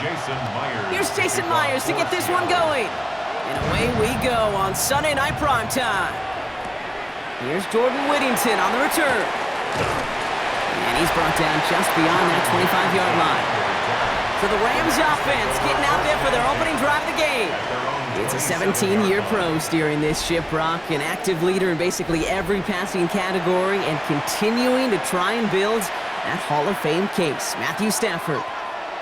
Here's Jason Myers to get this one going. And away we go on Sunday Night Primetime. Here's Jordan Whittington on the return. And he's brought down just beyond that 25-yard line. So the Rams offense getting out there for their opening drive of the game. It's a 17-year pro steering this ship, Brock, an active leader in basically every passing category and continuing to try and build that Hall of Fame case. Matthew Stafford.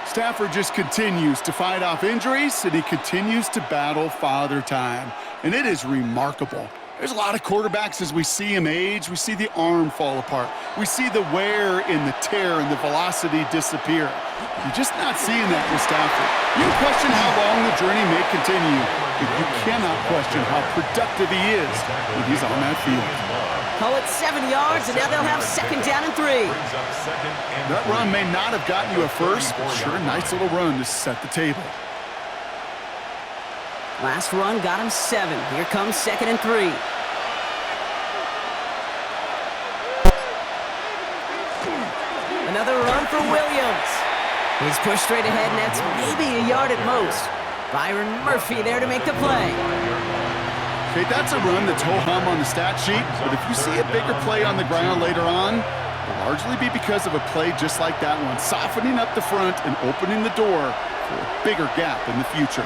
Stafford just continues to fight off injuries, and he continues to battle Father Time. And it is remarkable. There's a lot of quarterbacks as we see him age. We see the arm fall apart. We see the wear in the tear and the velocity disappear. You're just not seeing that with Stafford. You can question how long the journey may continue, but you cannot question how productive he is when he's on that field. Call it 7 yards, and now they'll have second down and 3. That run may not have gotten you a first, but sure, a nice little run to set the table. Last run got him 7. Here comes second and 3. Another run for Williams. He's pushed straight ahead, and that's maybe a yard at most. Byron Murphy there to make the play. Okay, that's a run that's ho-hum on the stat sheet, but if you see a bigger play on the ground later on, it'll largely be because of a play just like that one, softening up the front and opening the door for a bigger gap in the future.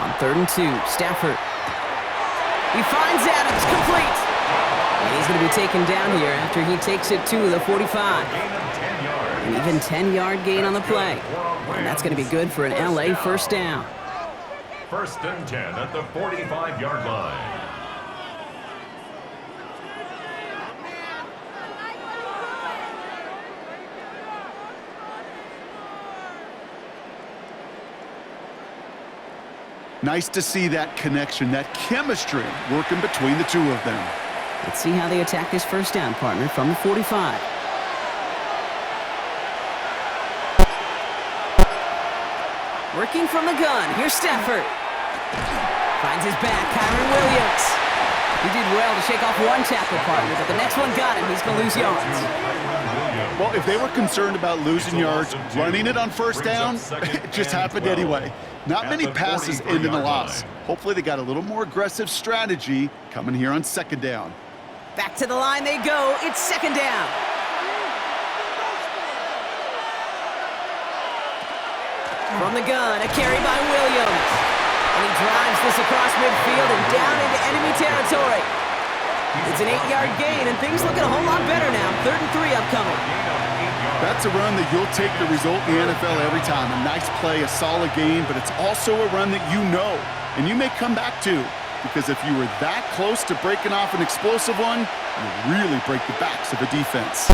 On 3rd and 2, Stafford. He finds Adams, complete. And he's going to be taken down here after he takes it to the 45. An even 10-yard gain on the play. And that's going to be good for an LA first down. 1st and 10 at the 45-yard line. Nice to see that connection, that chemistry working between the two of them. Let's see how they attack this first down, partner, from the 45. Working from the gun. Here's Stafford. Finds his back, Kyron Williams. He did well to shake off one tackle, partner, but the next one got him. He's going to lose yards. Well, if they were concerned about losing yards, running it on first down, it just happened anyway. Not many passes end in a loss. Hopefully they got a little more aggressive strategy coming here on 2nd down. Back to the line they go. It's 2nd down. From the gun, a carry by Williams. And he drives this across midfield and down into enemy territory. It's an 8-yard gain, and things looking a whole lot better now. 3rd and 3 upcoming. That's a run that you'll take the result in the NFL every time. A nice play, a solid gain, but it's also a run that you know, and you may come back to, because if you were that close to breaking off an explosive one, you really break the backs of a defense.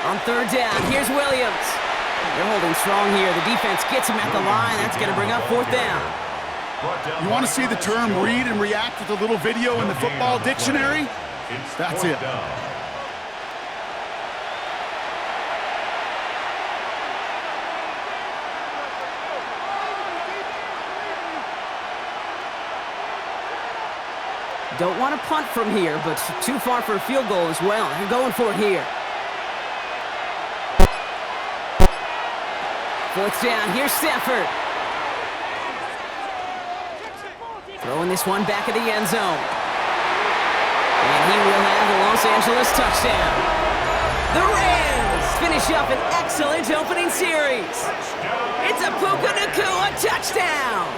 On 3rd down, here's Williams. They're holding strong here. The defense gets him at the line. That's going to bring up 4th down. You want to see the term read and react with a little video in the football dictionary? That's it. Don't want to punt from here, but too far for a field goal as well. They're going for it here. 4th down, here's Stafford. Throwing this one back of the end zone. And he will have the Los Angeles touchdown. The Rams finish up an excellent opening series. It's a Puka Nacua touchdown.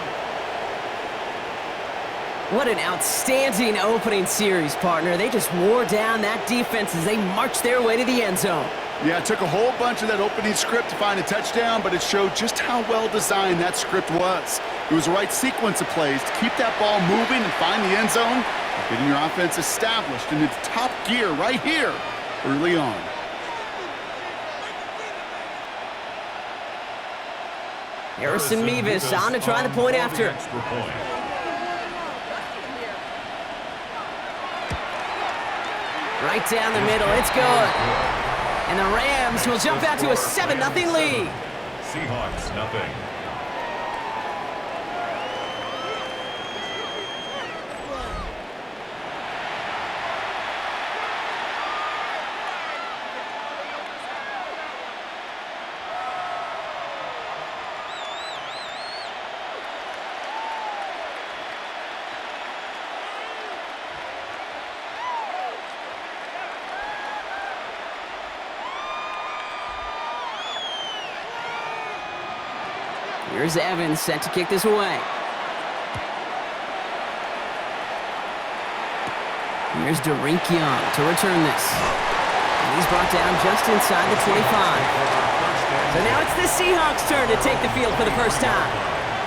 What an outstanding opening series, partner. They just wore down that defense as they marched their way to the end zone. Yeah, it took a whole bunch of that opening script to find a touchdown, but it showed just how well designed that script was. It was the right sequence of plays to keep that ball moving and find the end zone, getting your offense established in its top gear right here early on. Harrison Mevis on to try the point after. Right down the middle, it's good. And the Rams will jump out to a 7-0 lead. Seahawks, nothing. Here's Evans set to kick this away. Here's Derek Young to return this. And he's brought down just inside the 25. So now it's the Seahawks' turn to take the field for the first time.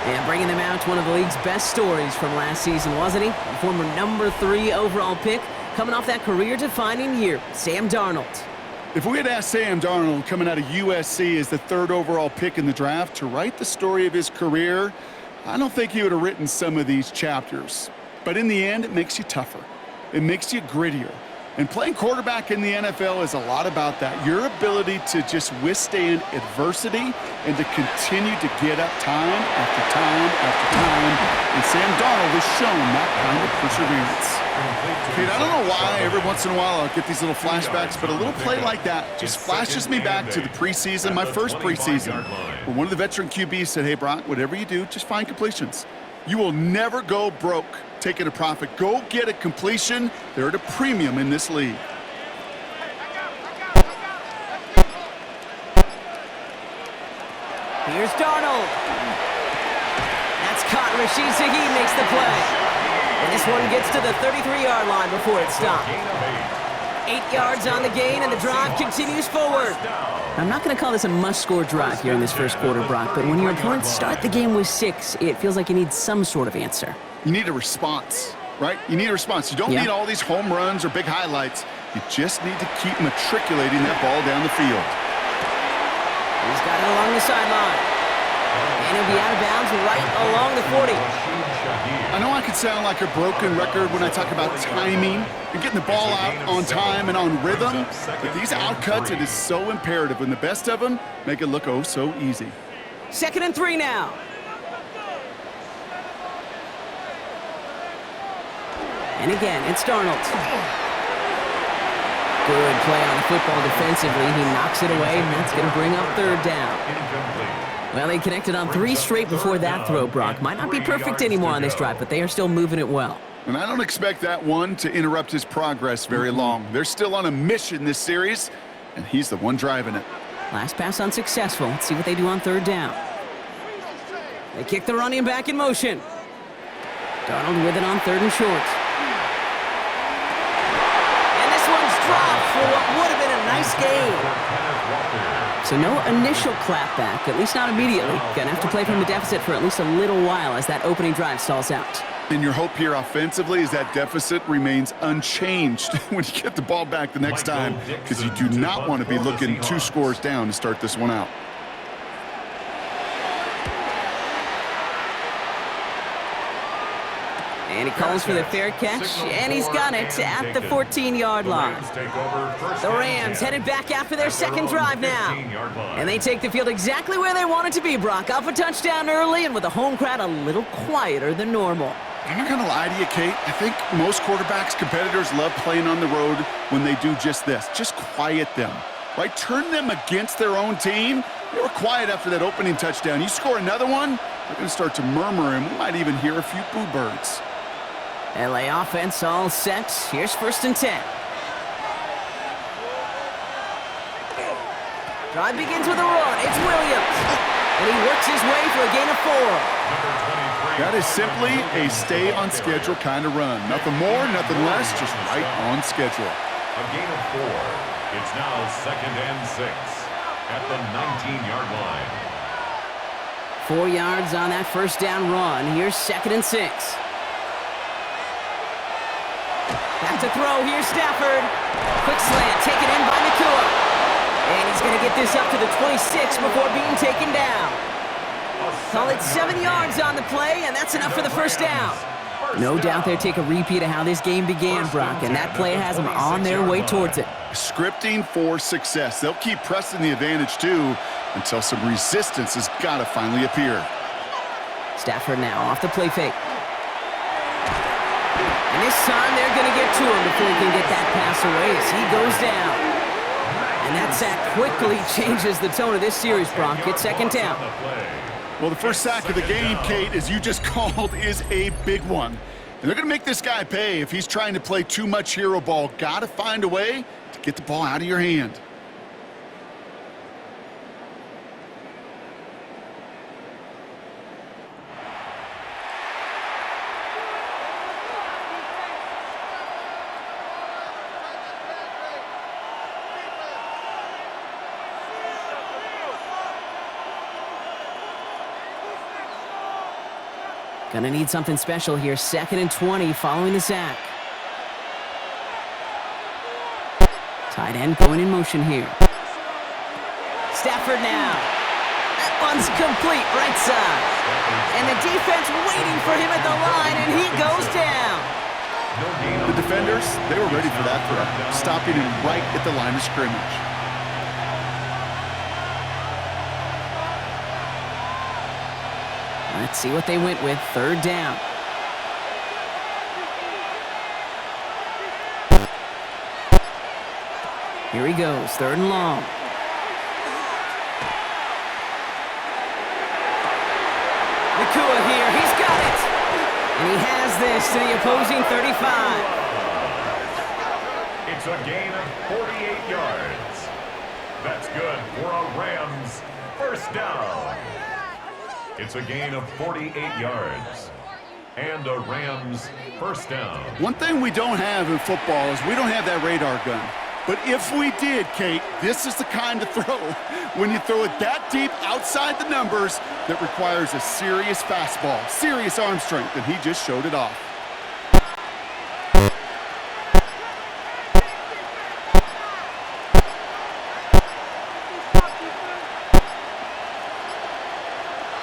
And bringing them out, one of the league's best stories from last season, wasn't he? A former number 3 overall pick, coming off that career-defining year, Sam Darnold. If we had asked Sam Darnold, coming out of USC as the 3rd overall pick in the draft, to write the story of his career, I don't think he would have written some of these chapters. But in the end, it makes you tougher. It makes you grittier. And playing quarterback in the NFL is a lot about that. Your ability to just withstand adversity and to continue to get up time after time after time. And Sam Darnold has shown that kind of perseverance. Kate, I don't know why every once in a while I'll get these little flashbacks, but a little play like that just flashes me back to the preseason, my first preseason, where one of the veteran QBs said, hey, Brock, whatever you do, just find completions. You will never go broke taking a profit. Go get a completion. They're at a premium in this league. Here's Darnold. That's caught. Rashid Shaheed makes the play. And this one gets to the 33-yard line before it's stopped. 8 yards on the gain, and the drive continues forward. I'm not going to call this a must-score drive here in this first quarter, Brock, but when your opponents start the game with 6, it feels like you need some sort of answer. You need a response, right? You need a response. You don't need all these home runs or big highlights. You just need to keep matriculating that ball down the field. He's got it along the sideline. And he'll be out of bounds right along the 40. I know I could sound like a broken record when I talk about timing and getting the ball out on time and on rhythm, but these outcuts, it is so imperative, and the best of them make it look oh so easy. 2nd and 3 now. And again, it's Darnold. Good play on the football defensively. He knocks it away, and that's going to bring up 3rd down. Well, they connected on 3 straight before that throw, Brock. Might not be perfect anymore on this drive, but they are still moving it well. And I don't expect that one to interrupt his progress very long. They're still on a mission this series, and he's the one driving it. Last pass unsuccessful. Let's see what they do on 3rd down. They kick the running back in motion. Darnold with it on 3rd and short. And this one's dropped for what would have been a nice gain. So no initial clapback, at least not immediately. Gonna have to play from the deficit for at least a little while as that opening drive stalls out. And your hope here offensively is that deficit remains unchanged when you get the ball back the next time, because you do not want to be looking 2 scores down to start this one out. And he calls for the fair catch, and he's got it at the 14-yard line. The Rams headed back after their 2nd drive now. And they take the field exactly where they want it to be, Brock. Off a touchdown early, and with the home crowd a little quieter than normal. I'm not going to lie to you, Kate. I think most quarterbacks, competitors love playing on the road when they do just this. Just quiet them, right? Turn them against their own team. They were quiet after that opening touchdown. You score another one, they're going to start to murmur, and we might even hear a few boo birds. LA offense all set. Here's 1st and 10. Drive begins with a run. It's Williams. And he works his way for a gain of 4. That is simply a stay-on-schedule kind of run. Nothing more, nothing less, just right on schedule. A gain of 4. It's now 2nd and 6 at the 19-yard line. 4 yards on that 1st down run. Here's 2nd and 6. Back to throw. Here's Stafford. Quick slant taken in by Nakua. And he's going to get this up to the 26 before being taken down. Call it 7 yards on the play, and that's enough for the 1st down. No doubt they'll take a repeat of how this game began, Brock, and that play has them on their way towards it. Scripting for success. They'll keep pressing the advantage, too, until some resistance has got to finally appear. Stafford now off the play fake. And this time they're going to get to him before he can get that pass away as he goes down. And that sack quickly changes the tone of this series, Brock. It's 2nd down. Well, the first sack of the game, Kate, as you just called, is a big one. And they're going to make this guy pay if he's trying to play too much hero ball. Got to find a way to get the ball out of your hand. Gonna need something special here. 2nd and 20 following the sack. Tight end going in motion here. Stafford now. That one's complete, right side. And the defense waiting for him at the line, and he goes down. The defenders, they were ready for that throw, stopping him right at the line of scrimmage. Let's see what they went with. 3rd down. Here he goes, 3rd and long. Nakua here, he's got it! And he has this to the opposing 35. It's a gain of 48 yards. That's good for a Rams first down. It's a gain of 48 yards. And a Rams first down. One thing we don't have in football is we don't have that radar gun. But if we did, Kate, this is the kind of throw, when you throw it that deep outside the numbers, that requires a serious fastball, serious arm strength, and he just showed it off.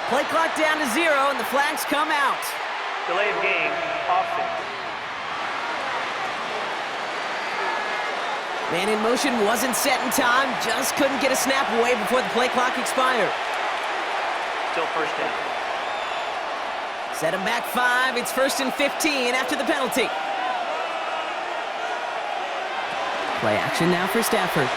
Play clock down to 0, and the flags come out. Delay of game, offense. Man in motion wasn't set in time, just couldn't get a snap away before the play clock expired. Still first down. Set him back 5, it's 1st and 15 after the penalty. Play action now for Stafford.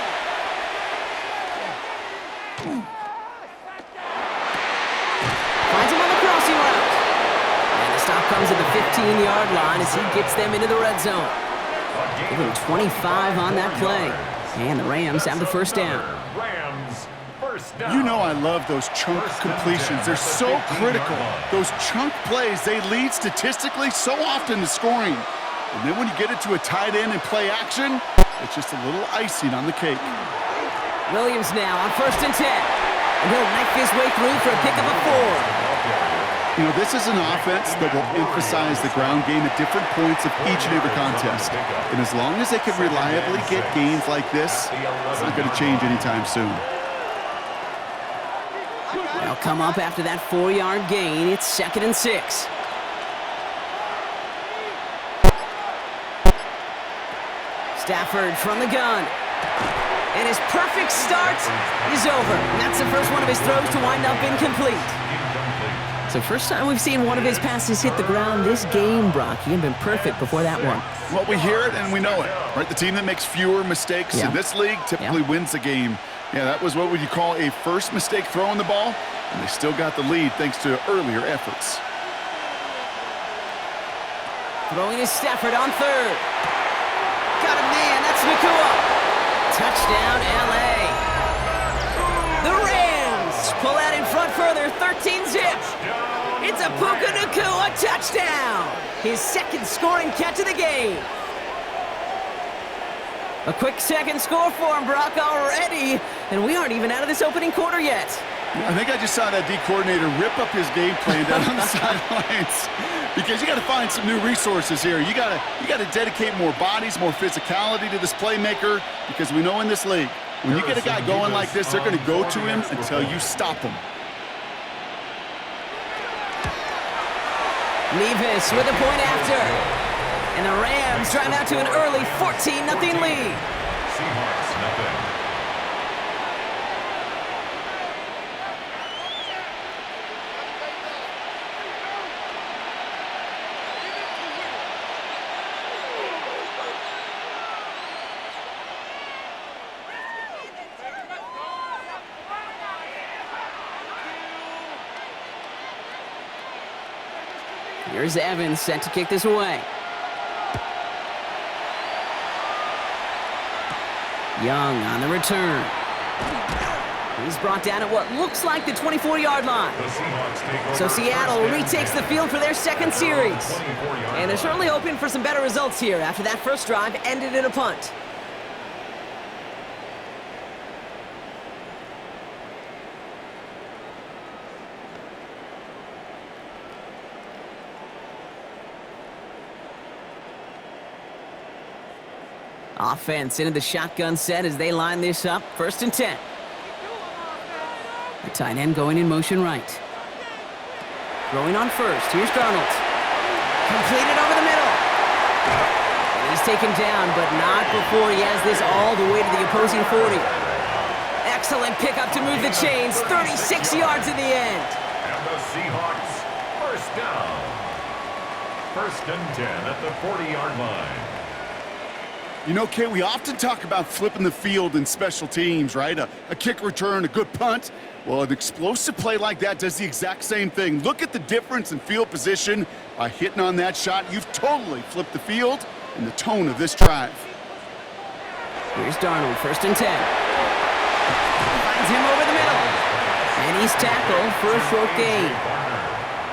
Finds him on the crossing route. And the stop comes at the 15-yard line as he gets them into the red zone. Give him 25 on that play. And the Rams have the first down. You know I love those chunk completions. They're so critical. Those chunk plays, they lead statistically so often to scoring. And then when you get it to a tight end and play action, it's just a little icing on the cake. Williams now on 1st and 10. And he'll knife his way through for a pickup of 4. You know, this is an offense that will emphasize the ground game at different points of each and every contest. And as long as they can reliably get gains like this, it's not going to change anytime soon. They'll come up after that 4-yard gain. It's 2nd and 6. Stafford from the gun. And his perfect start is over. And that's the first one of his throws to wind up incomplete. So first time we've seen one of his passes hit the ground this game, Brock. He had been perfect before that one. Well, we hear it and we know it, right? The team that makes fewer mistakes in this league typically wins the game. Yeah, that was what would you call a first mistake throwing the ball, and they still got the lead thanks to earlier efforts. Throwing is Stafford on 3rd. Got a man, that's Nakua. Touchdown, L.A. The Rams pull out in front further, 13-zip. It's a Puka Nakua touchdown. His 2nd scoring catch of the game. A quick 2nd score for him, Brock, already. And we aren't even out of this opening quarter yet. I think I just saw that D coordinator rip up his game plan down on the sidelines, because you got to find some new resources here. You got to dedicate more bodies, more physicality to this playmaker, because we know in this league, when you get a guy going like this, they're going to go to him until you stop him. Levis with a point after. And the Rams drive out to an early 14-0 lead. Seahawks, nothing. Here's Evans set to kick this away. Young on the return. He's brought down at what looks like the 24-yard line. So Seattle retakes the field for their 2nd series. And they're certainly hoping for some better results here after that first drive ended in a punt. Offense into the shotgun set as they line this up. 1st and 10. The tight end going in motion right. Throwing on first. Here's Darnold. Completed over the middle. And he's taken down, but not before he has this all the way to the opposing 40. Excellent pickup to move the chains. 36 yards in the end. And the Seahawks, 1st down. 1st and 10 at the 40-yard line. You know, Kate, we often talk about flipping the field in special teams, right? A kick return, a good punt. Well, an explosive play like that does the exact same thing. Look at the difference in field position. By hitting on that shot, you've totally flipped the field and the tone of this drive. Here's Darnold, 1st and 10. Finds him over the middle. And he's tackled for a short gain.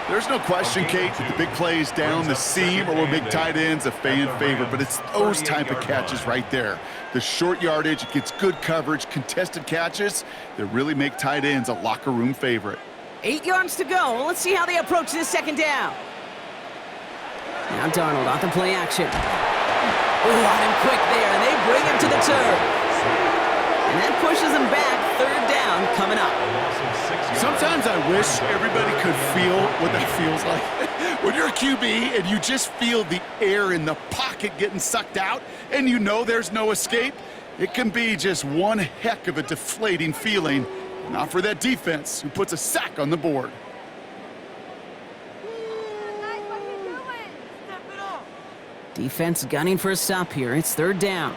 There's no question, Kate, that the big plays down the seam or big tight ends a fan favorite, but it's those type of catches right there. The short yardage, it gets good coverage, contested catches that really make tight ends a locker room favorite. 8 yards to go. Well, let's see how they approach this 2nd down. Now Darnold off the play action. Oh, on him quick there, and they bring him to the turf. And that pushes him back. 3rd down coming up. Sometimes I wish everybody could feel what that feels like. When you're a QB and you just feel the air in the pocket getting sucked out and you know there's no escape, it can be just one heck of a deflating feeling. Not for that defense who puts a sack on the board. Defense gunning for a stop here. It's 3rd down.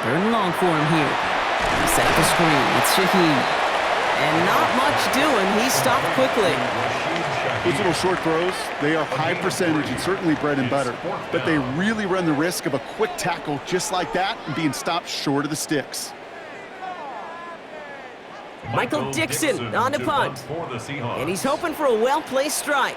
Third and long for him here. He set up a screen. It's Shaheed. And not much doing. He stopped quickly. Those little short throws, they are high percentage and certainly bread and butter. But they really run the risk of a quick tackle just like that and being stopped short of the sticks. Michael Dixon on the punt. For the Seahawks. And he's hoping for a well-placed strike.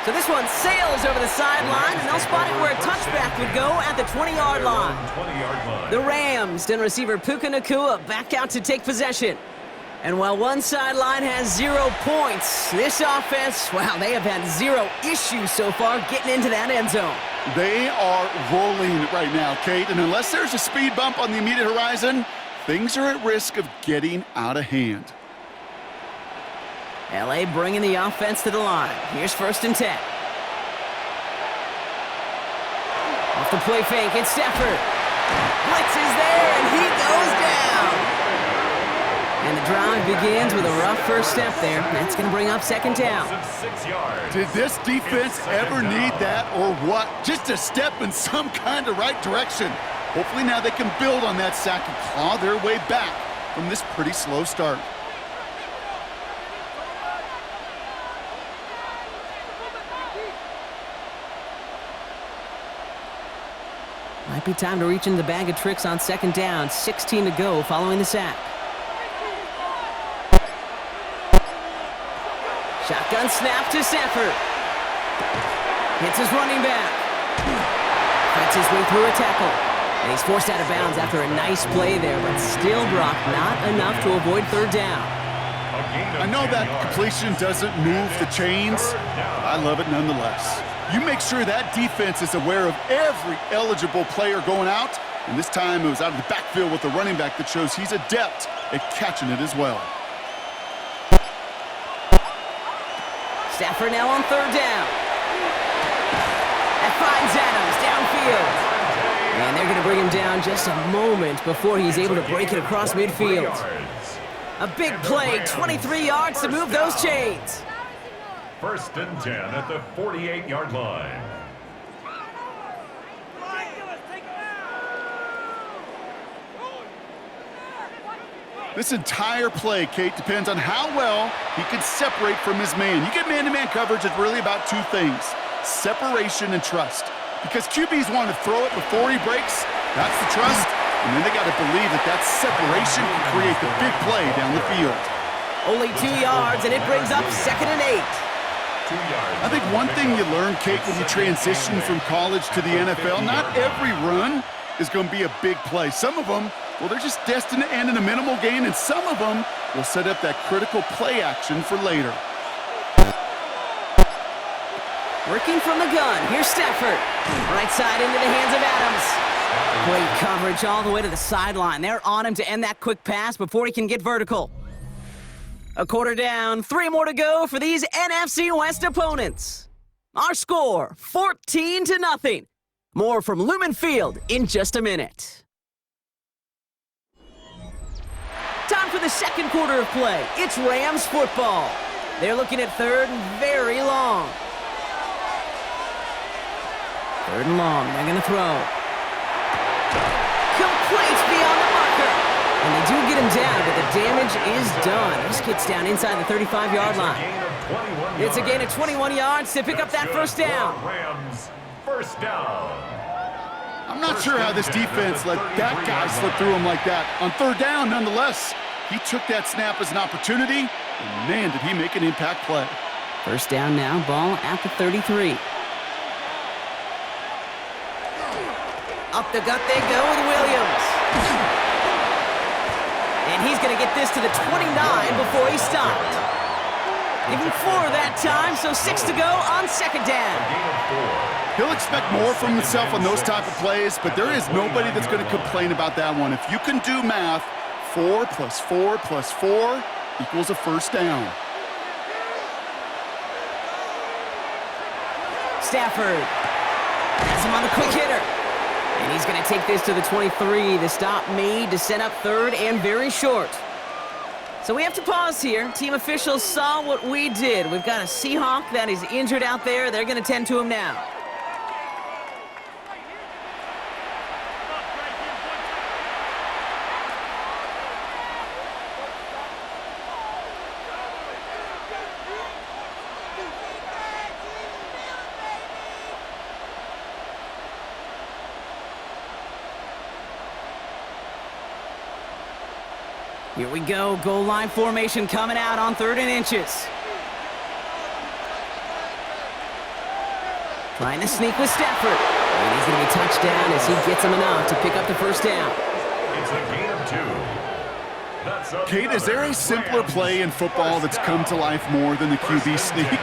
So this one sails over the sideline, and they'll spot it where a touchback would go at the 20-yard line. 20-yard line. The Rams and receiver Puka Nacua back out to take possession. And while one sideline has 0 points, this offense, wow, they have had 0 issues so far getting into that end zone. They are rolling right now, Kate, and unless there's a speed bump on the immediate horizon, things are at risk of getting out of hand. L.A. bringing the offense to the line. Here's 1st and 10. Off the play fake, it's Stafford. Blitz is there, and he goes down. And the drive begins with a rough first step there. That's going to bring up 2nd down. 6 yards. Did this defense ever need that or what? Just a step in some kind of right direction. Hopefully now they can build on that sack and claw their way back from this pretty slow start. Might be time to reach into the bag of tricks on 2nd down. 16 to go following the sack. Shotgun snap to Stafford. Hits his running back. Fights his way through a tackle. And he's forced out of bounds after a nice play there, but still, Brock, not enough to avoid 3rd down. I know that completion doesn't move the chains, but I love it nonetheless. You make sure that defense is aware of every eligible player going out, and this time it was out of the backfield with the running back that shows he's adept at catching it as well. Stafford now on 3rd down. That finds Adams downfield. And they're going to bring him down just a moment before he's able to break it across midfield. A big play, 23 yards to move those chains. 1st and 10 at the 48-yard line. This entire play, Kate, depends on how well he can separate from his man. You get man-to-man coverage, it's really about 2 things, separation and trust. Because QBs want to throw it before he breaks, that's the trust, and then they got to believe that that separation can create the big play down the field. Only 2 yards, and it brings up 2nd and 8. 2 yards. I think one thing you learn, Kate, when you transition from college to the NFL, not every run is going to be a big play. Some of them, well, they're just destined to end in a minimal gain, and some of them, will set up that critical play action for later. Working from the gun, here's Stafford. Right side into the hands of Adams. Great coverage all the way to the sideline. They're on him to end that quick pass before he can get vertical. A quarter down, 3 more to go for these NFC West opponents. Our score, 14-0. More from Lumen Field in just a minute. Time for the second quarter of play. It's Rams football. They're looking at third and very long. Third and long, they're going to throw. Complete beyond the marker. And they do get him down, but the damage is done. This gets down inside the 35-yard line. It's a gain of 21 yards to pick up that first down. Rams, first down. I'm not sure how this defense let that guy slip through him like that. On third down, nonetheless, he took that snap as an opportunity, and man, did he make an impact play. First down now, ball at the 33. Up the gut they go with Williams. And he's going to get this to the 29 before he stopped. Give him 4 that time, so 6 to go on second down. He'll expect more from himself on those type of plays, but there is nobody that's going to complain about that one. If you can do math, 4 plus 4 plus 4 equals a first down. Stafford has him on the quick hitter. And he's going to take this to the 23. The stop made to set up third and very short. So we have to pause here. Team officials saw what we did. We've got a Seahawk that is injured out there. They're going to tend to him now. Here we go, goal line formation coming out on 3rd and inches. Trying to sneak with Stafford. And he's going to be touched down as he gets him enough to pick up the first down. It's a gain of 2. That's Kate, is there a simpler play in football that's come to life more than the QB sneak?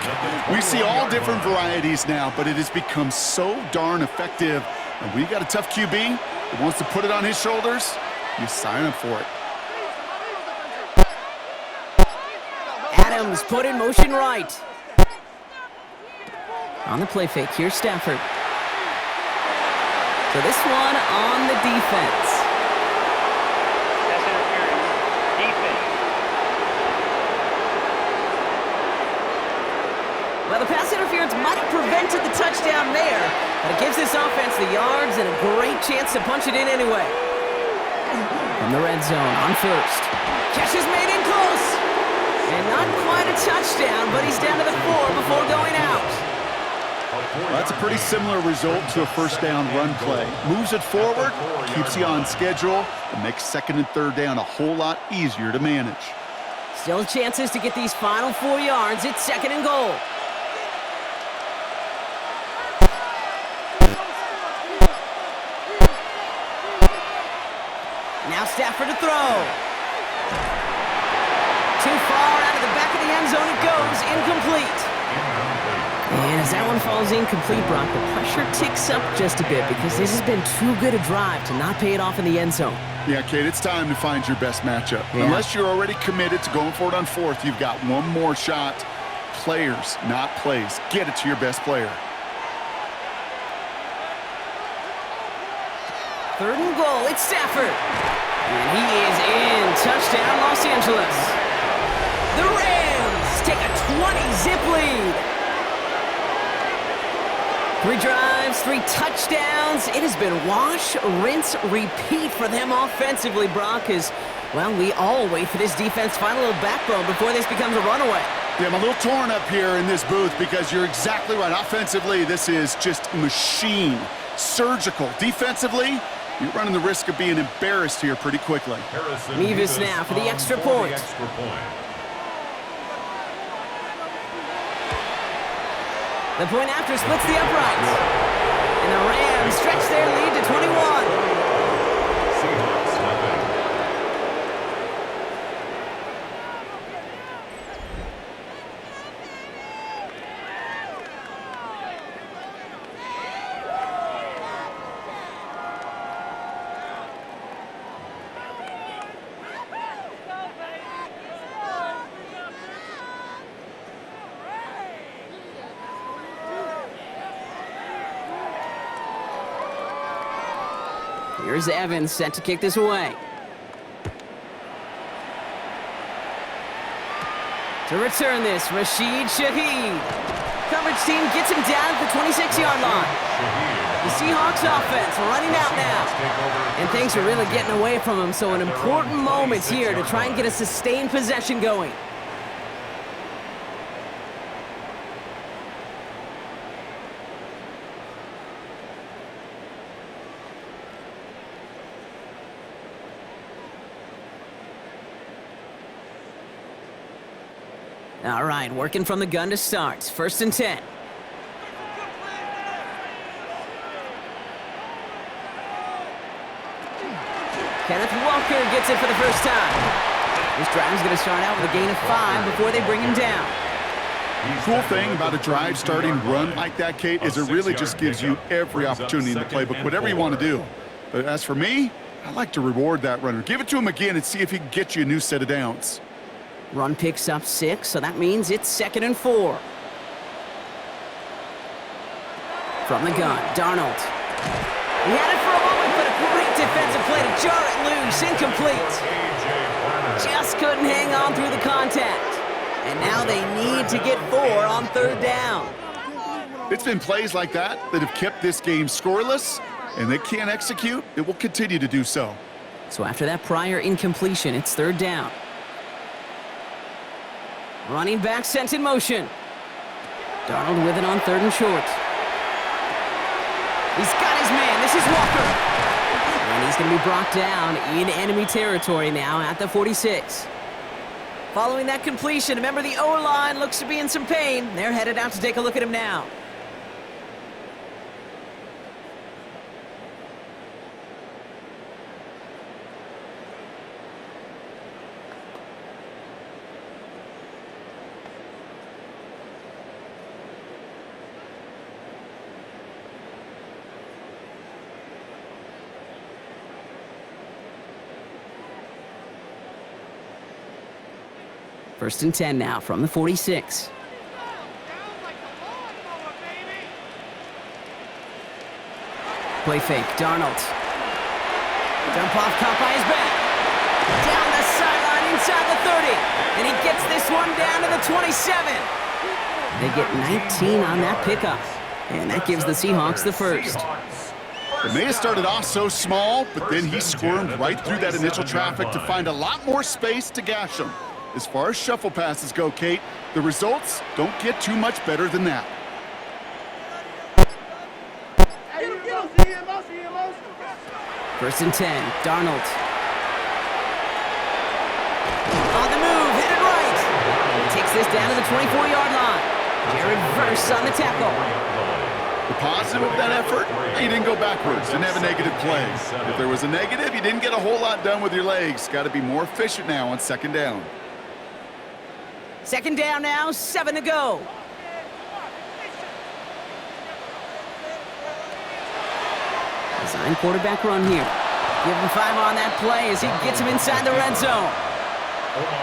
We see all different varieties now, but it has become so darn effective. And when you got a tough QB that wants to put it on his shoulders, you sign up for it. Adams put in motion right. On the play fake, here's Stafford. So this one on the defense. That's interference. Defense. Well, the pass interference might have prevented the touchdown there, but it gives this offense the yards and a great chance to punch it in anyway. From the red zone on first. Catch is made in close. And not quite a touchdown, but he's down to the 4 before going out. Well, that's a pretty similar result to a first down run play. Moves it forward, keeps you on schedule, and makes 2nd and 3rd down a whole lot easier to manage. Still chances to get these final 4 yards. It's 2nd and goal. Now Stafford to throw. Too far out of the back of the end zone it goes, incomplete. And as that one falls incomplete, Brock, the pressure ticks up just a bit because this has been too good a drive to not pay it off in the end zone. Yeah, Kate, it's time to find your best matchup. Yeah. Unless you're already committed to going for it on 4th, you've got one more shot. Players, not plays. Get it to your best player. 3rd and goal, it's Stafford. And he is in. Touchdown, Los Angeles. The Rams take a 20-zip lead. 3 drives, 3 touchdowns. It has been wash, rinse, repeat for them offensively, Brock, as, well, we all wait for this defense to find a little backbone before this becomes a runaway. Yeah, I'm a little torn up here in this booth because you're exactly right. Offensively, this is just machine. Surgical. Defensively, you're running the risk of being embarrassed here pretty quickly. Mevis now for the extra point. The point after splits the uprights. And the Rams stretch their lead to 21. Seahawks nothing. Here's Evans set to kick this away. To return this, Rashid Shaheed. Coverage team gets him down at the 26-yard line. The Seahawks offense running out now. And things are really getting away from him, so an important moment here to try and get a sustained possession going. All right, working from the gun to start. 1st and 10. Kenneth Walker gets it for the first time. This drive is going to start out with a gain of 5 before they bring him down. Cool thing about a drive starting run like that, Kate, is it really just gives you every opportunity in the playbook, whatever you want to do. But as for me, I like to reward that runner. Give it to him again and see if he can get you a new set of downs. Run picks up 6, so that means it's 2nd and 4. From the gun, Darnold. He had it for a moment, but a great defensive play to jar it loose. Incomplete. Just couldn't hang on through the contact. And now they need to get 4 on 3rd down. It's been plays like that that have kept this game scoreless, and they can't execute. It will continue to do so. So after that prior incompletion, it's 3rd down. Running back sent in motion. Darnold with it on 3rd and short. He's got his man. This is Walker. And he's going to be brought down in enemy territory now at the 46. Following that completion, remember the O-line looks to be in some pain. They're headed out to take a look at him now. First and 10 now from the 46. Play fake, Darnold. Dump off, caught by his back. Down the sideline inside the 30. And he gets this one down to the 27. They get 19 on that pickup. And that gives the Seahawks the first. It may have started off so small, but then he squirmed right through that initial traffic to find a lot more space to gash him. As far as shuffle passes go, Kate, the results don't get too much better than that. First and 10, Darnold. On the move, hit it right. He takes this down to the 24-yard line. Jared Verse on the tackle. The positive of that effort, you didn't go backwards, didn't have a negative play. If there was a negative, you didn't get a whole lot done with your legs. Got to be more efficient now on 2nd down. 2nd down now, 7 to go. Design quarterback run here. Give him 5 on that play as he gets him inside the red zone.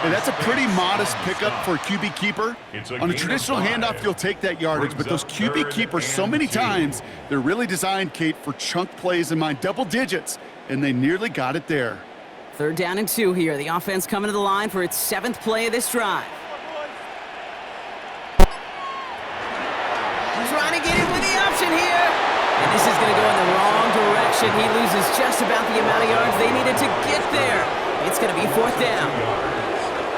And that's a pretty modest pickup for a QB keeper. On a traditional handoff, you'll take that yardage, but those QB keepers, so many times, they're really designed, Kate, for chunk plays in mind, double digits, and they nearly got it there. 3rd down and 2 here. The offense coming to the line for its 7th play of this drive. Trying to get in with the option here. And this is going to go in the wrong direction. He loses just about the amount of yards they needed to get there. It's going to be 4th down.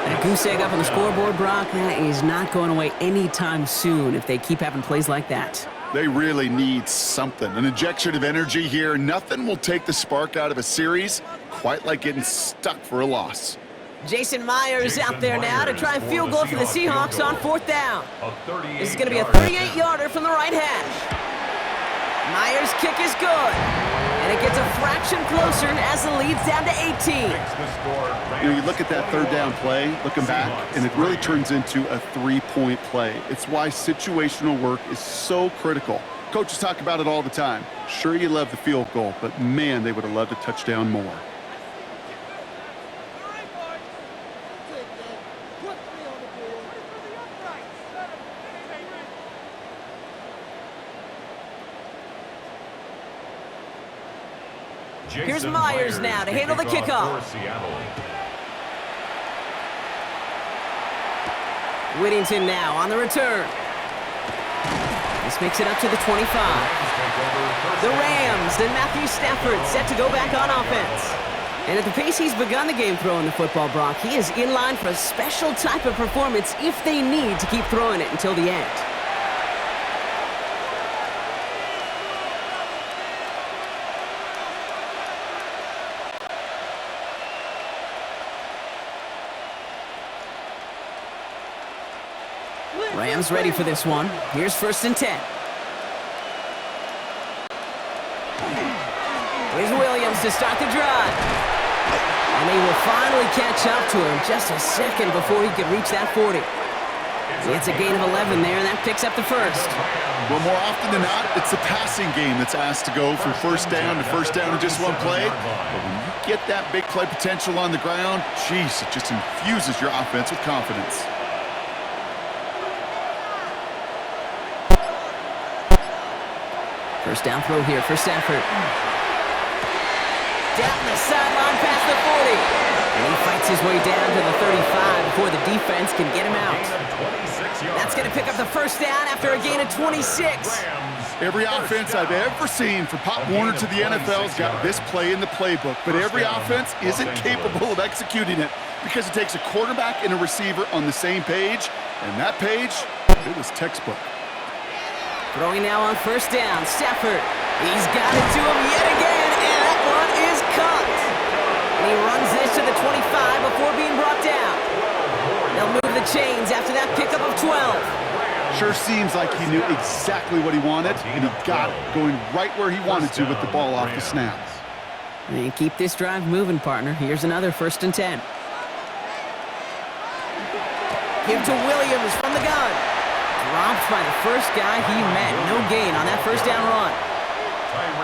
That goose egg up on the scoreboard, Brock, that is not going away anytime soon if they keep having plays like that. They really need something, an injection of energy here. Nothing will take the spark out of a series quite like getting stuck for a loss. Jason Myers out there now to try a field goal for the Seahawks on 4th down. This is going to be a 38-yarder from the right hash. Myers' kick is good. And it gets a fraction closer as the lead's down to 18. You know, you look at that 3rd down play, looking back, and it really turns into a 3-point play. It's why situational work is so critical. Coaches talk about it all the time. Sure, you love the field goal, but man, they would have loved a touchdown more. Here's Jason Myers now to handle the kickoff. for Seattle. Whittington now on the return. This makes it up to the 25. The Rams and Matthew Stafford set to go back on offense. And at the pace he's begun the game throwing the football, Brock, he is in line for a special type of performance if they need to keep throwing it until the end. Rams ready for this one. Here's 1st and 10. Here's Williams to start the drive. And they will finally catch up to him just a second before he could reach that 40. It's a gain of 11 there, and that picks up the first. Well, more often than not, it's the passing game that's asked to go from first down in just one play. But when you get that big play potential on the ground, geez, it just infuses your offense with confidence. First down throw here for Stafford. Down the sideline past the 40. And he fights his way down to the 35 before the defense can get him out. That's going to pick up the first down after a gain of 26. Every offense I've ever seen for Pop Warner to the NFL's got this play in the playbook, but every offense isn't capable of executing it because it takes a quarterback and a receiver on the same page, and that page, it was textbook. Throwing now on first down, Stafford. He's got it to him yet again, and that one is caught. And he runs this to the 25 before being brought down. They'll move the chains after that pickup of 12. Sure seems like he knew exactly what he wanted, and he got it, going right where he wanted to with the ball off the snap. And keep this drive moving, partner. Here's another 1st and 10. Give to Williams from the gun. Dropped by the first guy he met. No gain on that first down run.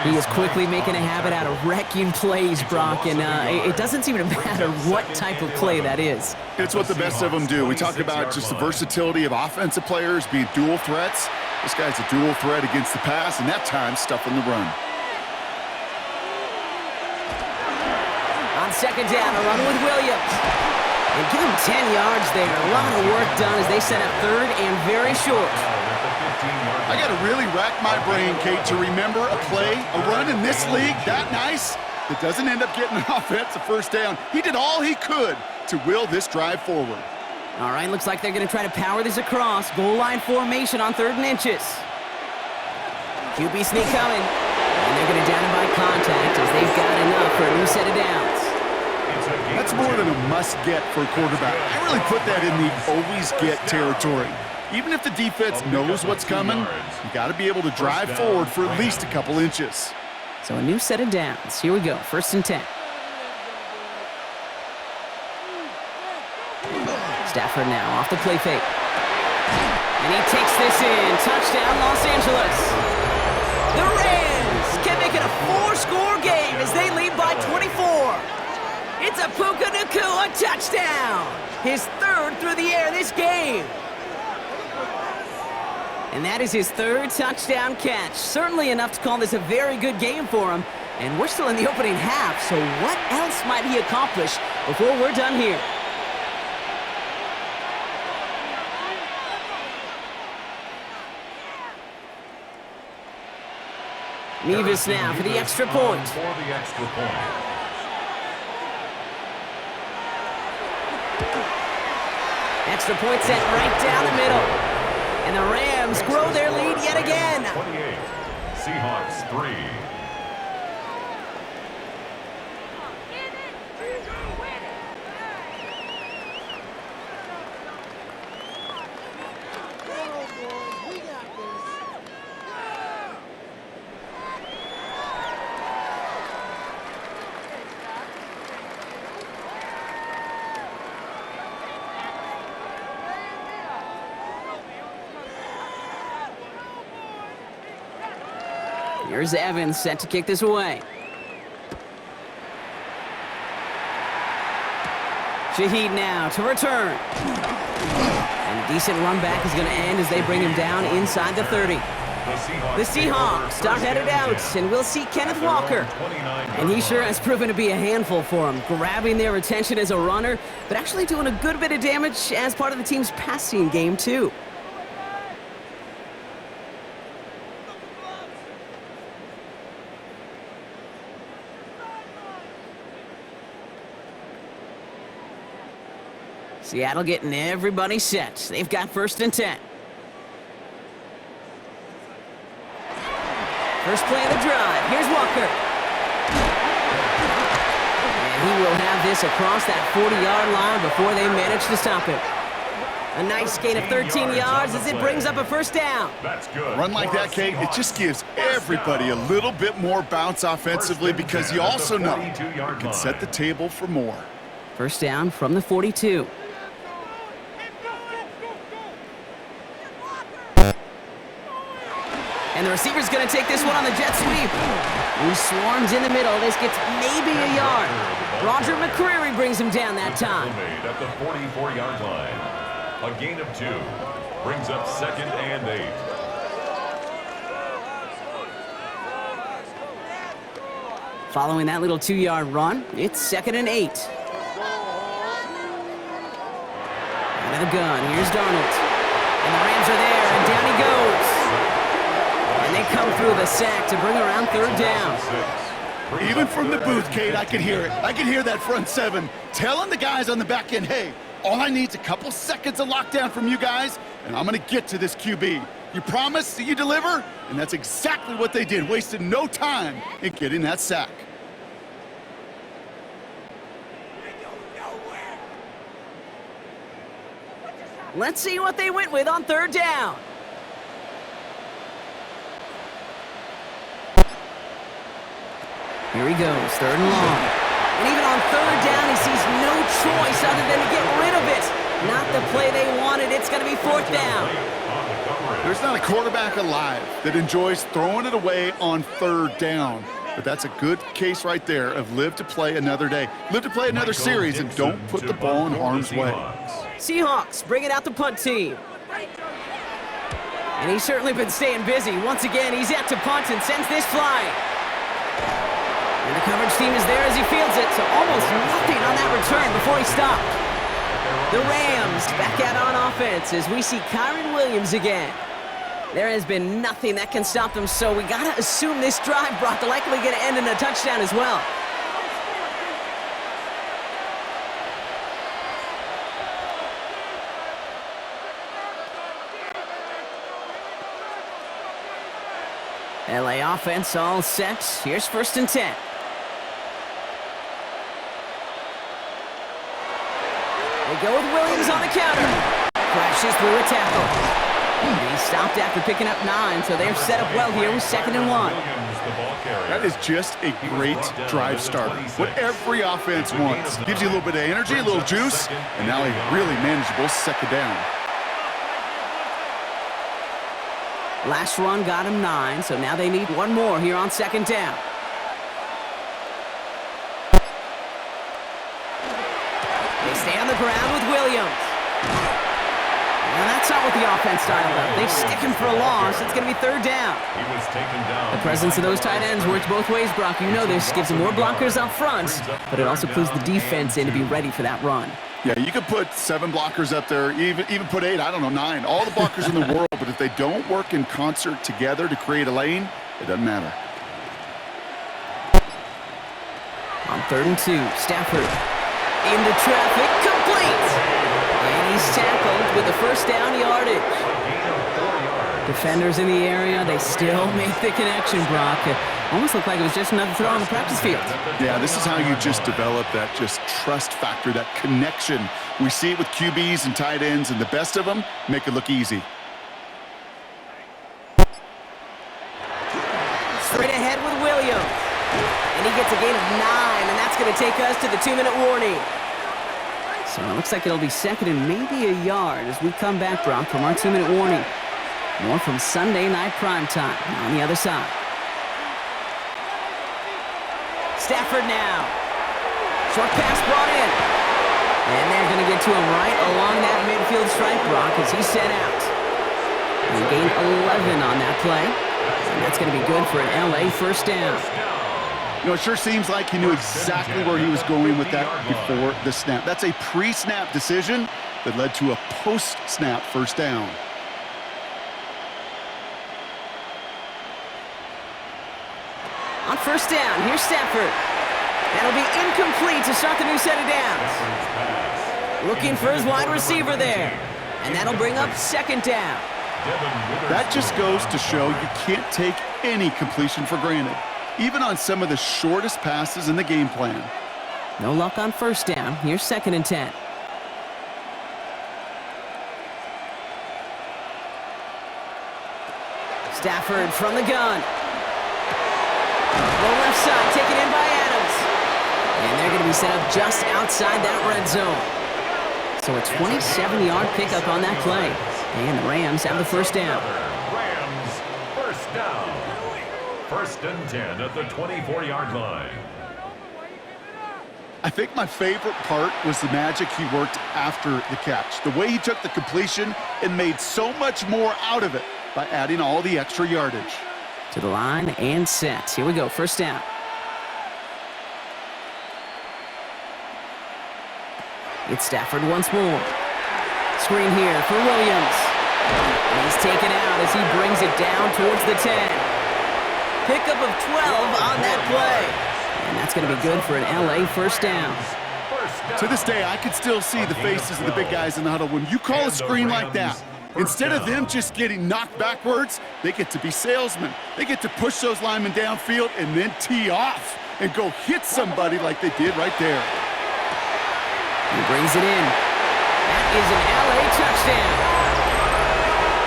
He is quickly making a habit out of wrecking plays, Brock, and it doesn't seem to matter what type of play that is. It's what the best of them do. We talk about just the versatility of offensive players being dual threats. This guy's a dual threat against the pass, and that time stuffing the run. On second down, a run with Williams. And give him 10 yards there. A lot of work done as they set up 3rd and very short. I got to really rack my brain, Kate, to remember a play, a run in this league that nice that doesn't end up getting an offensive first down. He did all he could to will this drive forward. All right, looks like they're going to try to power this across. Goal line formation on 3rd and inches. QB sneak coming. And they're going to down him by contact as they've got enough for a new set of downs. That's more than a must-get for a quarterback. I really put that in the always-get territory. Even if the defense knows what's coming, you got to be able to drive forward for at least a couple inches. So a new set of downs. Here we go, 1st and 10. Stafford now off the play fake. And he takes this in. Touchdown, Los Angeles. The Rams can make it a 4-score game as they lead by 24. It's a Puka Nacua touchdown. His 3rd through the air this game. And that is his 3rd touchdown catch. Certainly enough to call this a very good game for him. And we're still in the opening half, so what else might he accomplish before we're done here? Nevis now for the extra point. Extra point set right down the middle. And the Rams grow their lead yet again. 28, Seahawks 3. Here's Evans set to kick this away. Shaheed now to return. And a decent run back is going to end as they bring him down inside the 30. The Seahawks are headed out, and we'll see Kenneth Walker. And he sure has proven to be a handful for him, grabbing their attention as a runner, but actually doing a good bit of damage as part of the team's passing game, too. Seattle getting everybody set. They've got 1st and 10. First play of the drive. Here's Walker. And he will have this across that 40-yard line before they manage to stop him. A nice gain of 13 yards as it brings up a 1st down. That's good. Run like that, Kate, it just gives everybody a little bit more bounce offensively because you also know you can set the table for more. 1st down from the 42. And the receiver's going to take this one on the jet sweep. He swarms in the middle. This gets maybe a yard. Roger McCreary brings him down that time. Made at the 44-yard line. A gain of 2. Brings up 2nd and 8. Following that little 2-yard run, it's 2nd and 8. Out of the gun, here's Darnold. And the Rams are there, and down he goes. And they come through the sack to bring around 3rd down. Even from the booth, Kate, I could hear it. I could hear that front 7 telling the guys on the back end, hey, all I need is a couple seconds of lockdown from you guys, and I'm going to get to this QB. You promise that you deliver? And that's exactly what they did, wasted no time in getting that sack. Let's see what they went with on 3rd down. Here he goes, 3rd and long. And even on 3rd down, he sees no choice other than to get rid of it. Not the play they wanted. It's going to be 4th down. There's not a quarterback alive that enjoys throwing it away on 3rd down. But that's a good case right there of live to play another day. Live to play another series and don't put the ball in harm's way. Seahawks bringing out the punt team. And he's certainly been staying busy. Once again, he's out to punt and sends this flying. And the coverage team is there as he fields it, so almost nothing on that return before he stopped. The Rams back out on offense as we see Kyron Williams again. There has been nothing that can stop them, so we got to assume this drive, Brock, likely going to end in a touchdown as well. LA offense all set. Here's 1st and 10. They go with Williams on the counter. Crashes through a tackle. He stopped after picking up 9, so they're set up well here with 2nd and 1. That is just a great drive starter. What every offense wants. Gives you a little bit of energy, a little juice, and now a really manageable 2nd down. Last run got him 9, so now they need one more here on 2nd down. They stay on the ground with Williams. And that's not what the offense styled up. They stick him for a loss. It's going to be 3rd down. He was taken down. The presence of those tight ends works both ways, Brock. You know this. Gives them more blockers up front, but it also clues the defense in to be ready for that run. Yeah, you could put 7 blockers up there, even put 8, I don't know, 9. All the blockers in the world, but if they don't work in concert together to create a lane, it doesn't matter. On 3rd and 2, Stafford into traffic, complete! And he's tackled with the 1st down yardage. Defenders in the area, they still make the connection, Brock. It almost looked like it was just another throw on the practice field. Yeah, this is how you just develop that just trust factor, that connection. We see it with QBs and tight ends, and the best of them make it look easy. Straight ahead with Williams. And he gets a gain of 9, and that's going to take us to the 2-minute warning. So it looks like it'll be 2nd and maybe a yard as we come back, Brock, from our 2-minute warning. More from Sunday Night Primetime on the other side. Stafford now. Short pass brought in. And they're going to get to him right along that midfield stripe, Brock, as he's set out. They gain 11 on that play. And that's going to be good for an LA first down. You know, it sure seems like he knew exactly where he was going with that before the snap. That's a pre-snap decision that led to a post-snap first down. On first down, here's Stafford. That'll be incomplete to start the new set of downs. Looking for his wide receiver there. And that'll bring up second down. That just goes to show you can't take any completion for granted, even on some of the shortest passes in the game plan. No luck on first down. Here's 2nd and 10. Stafford from the gun. The left side taken in by Adams. And they're going to be set up just outside that red zone. So a 27-yard pickup on that play. And the Rams have the first down. Rams, first down. 1st and 10 at the 24-yard line. I think my favorite part was the magic he worked after the catch. The way he took the completion and made so much more out of it by adding all the extra yardage. To the line and set. Here we go, first down. It's Stafford once more. Screen here for Williams. And he's taken out as he brings it down towards the 10. Pickup of 12 on that play. And that's going to be good for an LA first down. To this day, I can still see the faces of the big guys in the huddle. When you call a screen like that, instead of them just getting knocked backwards, they get to be salesmen. They get to push those linemen downfield and then tee off and go hit somebody like they did right there. He brings it in. That is an LA touchdown.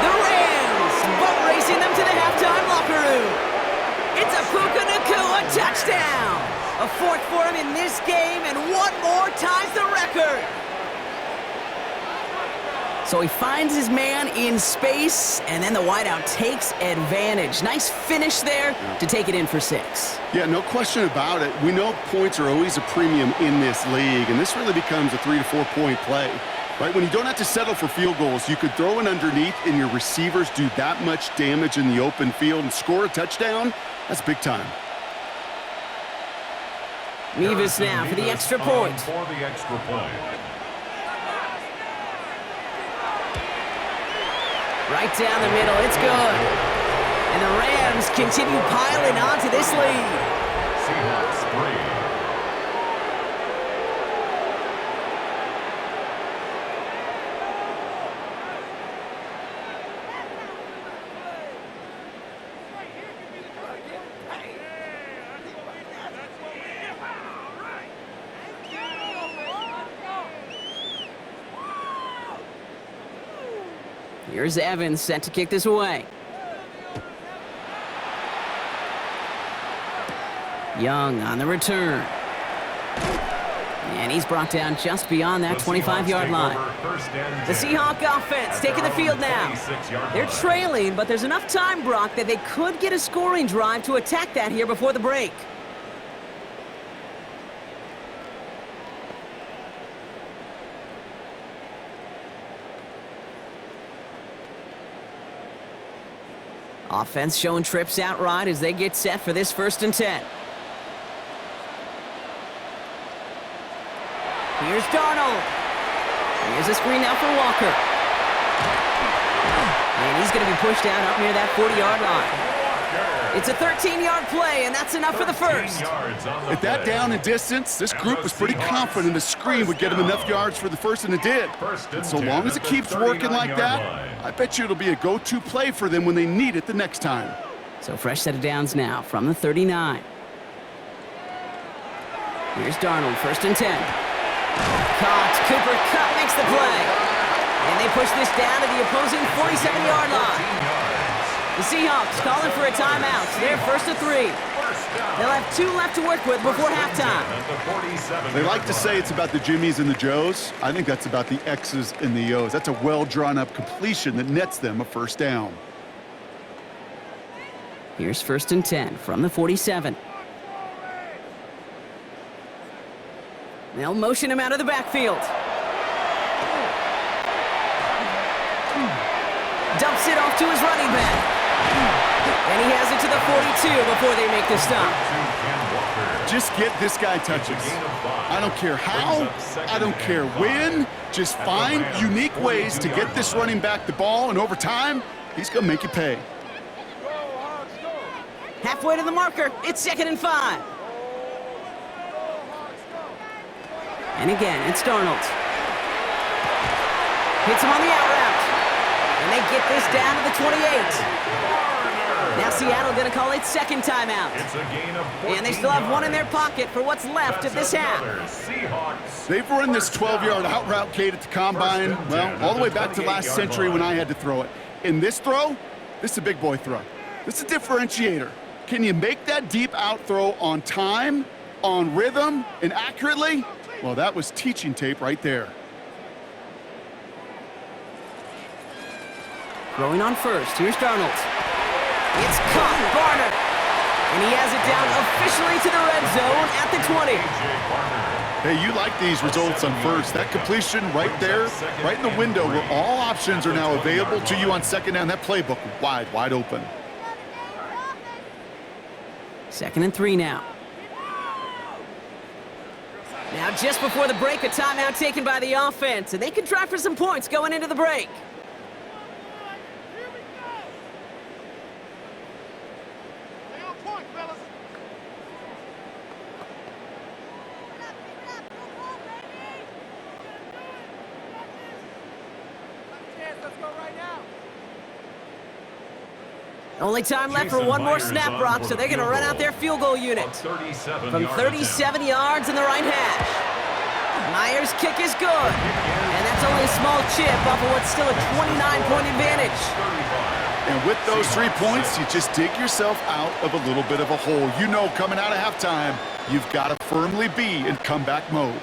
The Rams boat racing them to the halftime locker room. It's a Puka Nacua touchdown. A 4th for him in this game, and one more ties the record. So he finds his man in space, and then the wideout takes advantage. Nice finish there to take it in for 6. Yeah, no question about it. We know points are always a premium in this league, and this really becomes a 3 to 4 point play. Right, when you don't have to settle for field goals, you could throw it underneath and your receivers do that much damage in the open field and score a touchdown. That's big time. Nevis now for the extra point. For the extra point. Right down the middle, it's good. And the Rams continue piling onto this lead. Seahawks 3. Here's Evans set to kick this away. Young on the return. And he's brought down just beyond that 25-yard line. The Seahawk offense taking the field now. They're trailing, but there's enough time, Brock, that they could get a scoring drive to attack that here before the break. Offense showing trips out right as they get set for this 1st and 10. Here's Darnold. Here's a screen now for Walker. And he's going to be pushed out up near that 40-yard line. It's a 13-yard play, and that's enough for the first. At that down and distance, this group was pretty confident the screen would get them enough yards for the first, and it did. And so long as it keeps working like that, I bet you it'll be a go-to play for them when they need it the next time. So fresh set of downs now from the 39. Here's Darnold, 1st and 10. Caught. Cooper Kupp makes the play. And they push this down to the opposing 47-yard line. The Seahawks calling for a timeout. So they're 1st and 3. They'll have 2 left to work with before halftime. They like to say it's about the Jimmies and the Joes. I think that's about the X's and the O's. That's a well-drawn-up completion that nets them a first down. Here's 1st and 10 from the 47. They'll motion him out of the backfield. Dumps it off to his running back. And he has it to the 42 before they make the stop. Just get this guy touches. I don't care how, I don't care when. Just find unique ways to get this running back the ball, and over time, he's going to make you pay. Halfway to the marker, it's 2nd and 5. And again, it's Darnold. Hits him on the out route. And they get this down to the 28. Now Seattle going to call its second timeout. It's a gain of 14 and they still have one in their yards. pocket for what's left of this half. Seahawks. They've run this 12-yard out route, Kate, at the combine, well, all the way back to last century when I had to throw it. In this throw, this is a big boy throw. This is a differentiator. Can you make that deep out throw on time, on rhythm, and accurately? Well, that was teaching tape right there. Throwing on first, here's Darnold. It's caught, Barner. And he has it down officially to the red zone at the 20. Hey, you like these results on first. That completion right there, right in the window where all options are now available to you on second down. That playbook wide open. 2nd and 3 now. Now just before the break, a timeout taken by the offense. And they can try for some points going into the break. Only time left for one more snap, Brock, so they're going to run out their field goal unit. From 37 yards in the right hash. Myers' kick is good. And that's only a small chip off of what's still a 29-point advantage. And with those 3 points, you just dig yourself out of a little bit of a hole. You know, coming out of halftime, you've got to firmly be in comeback mode.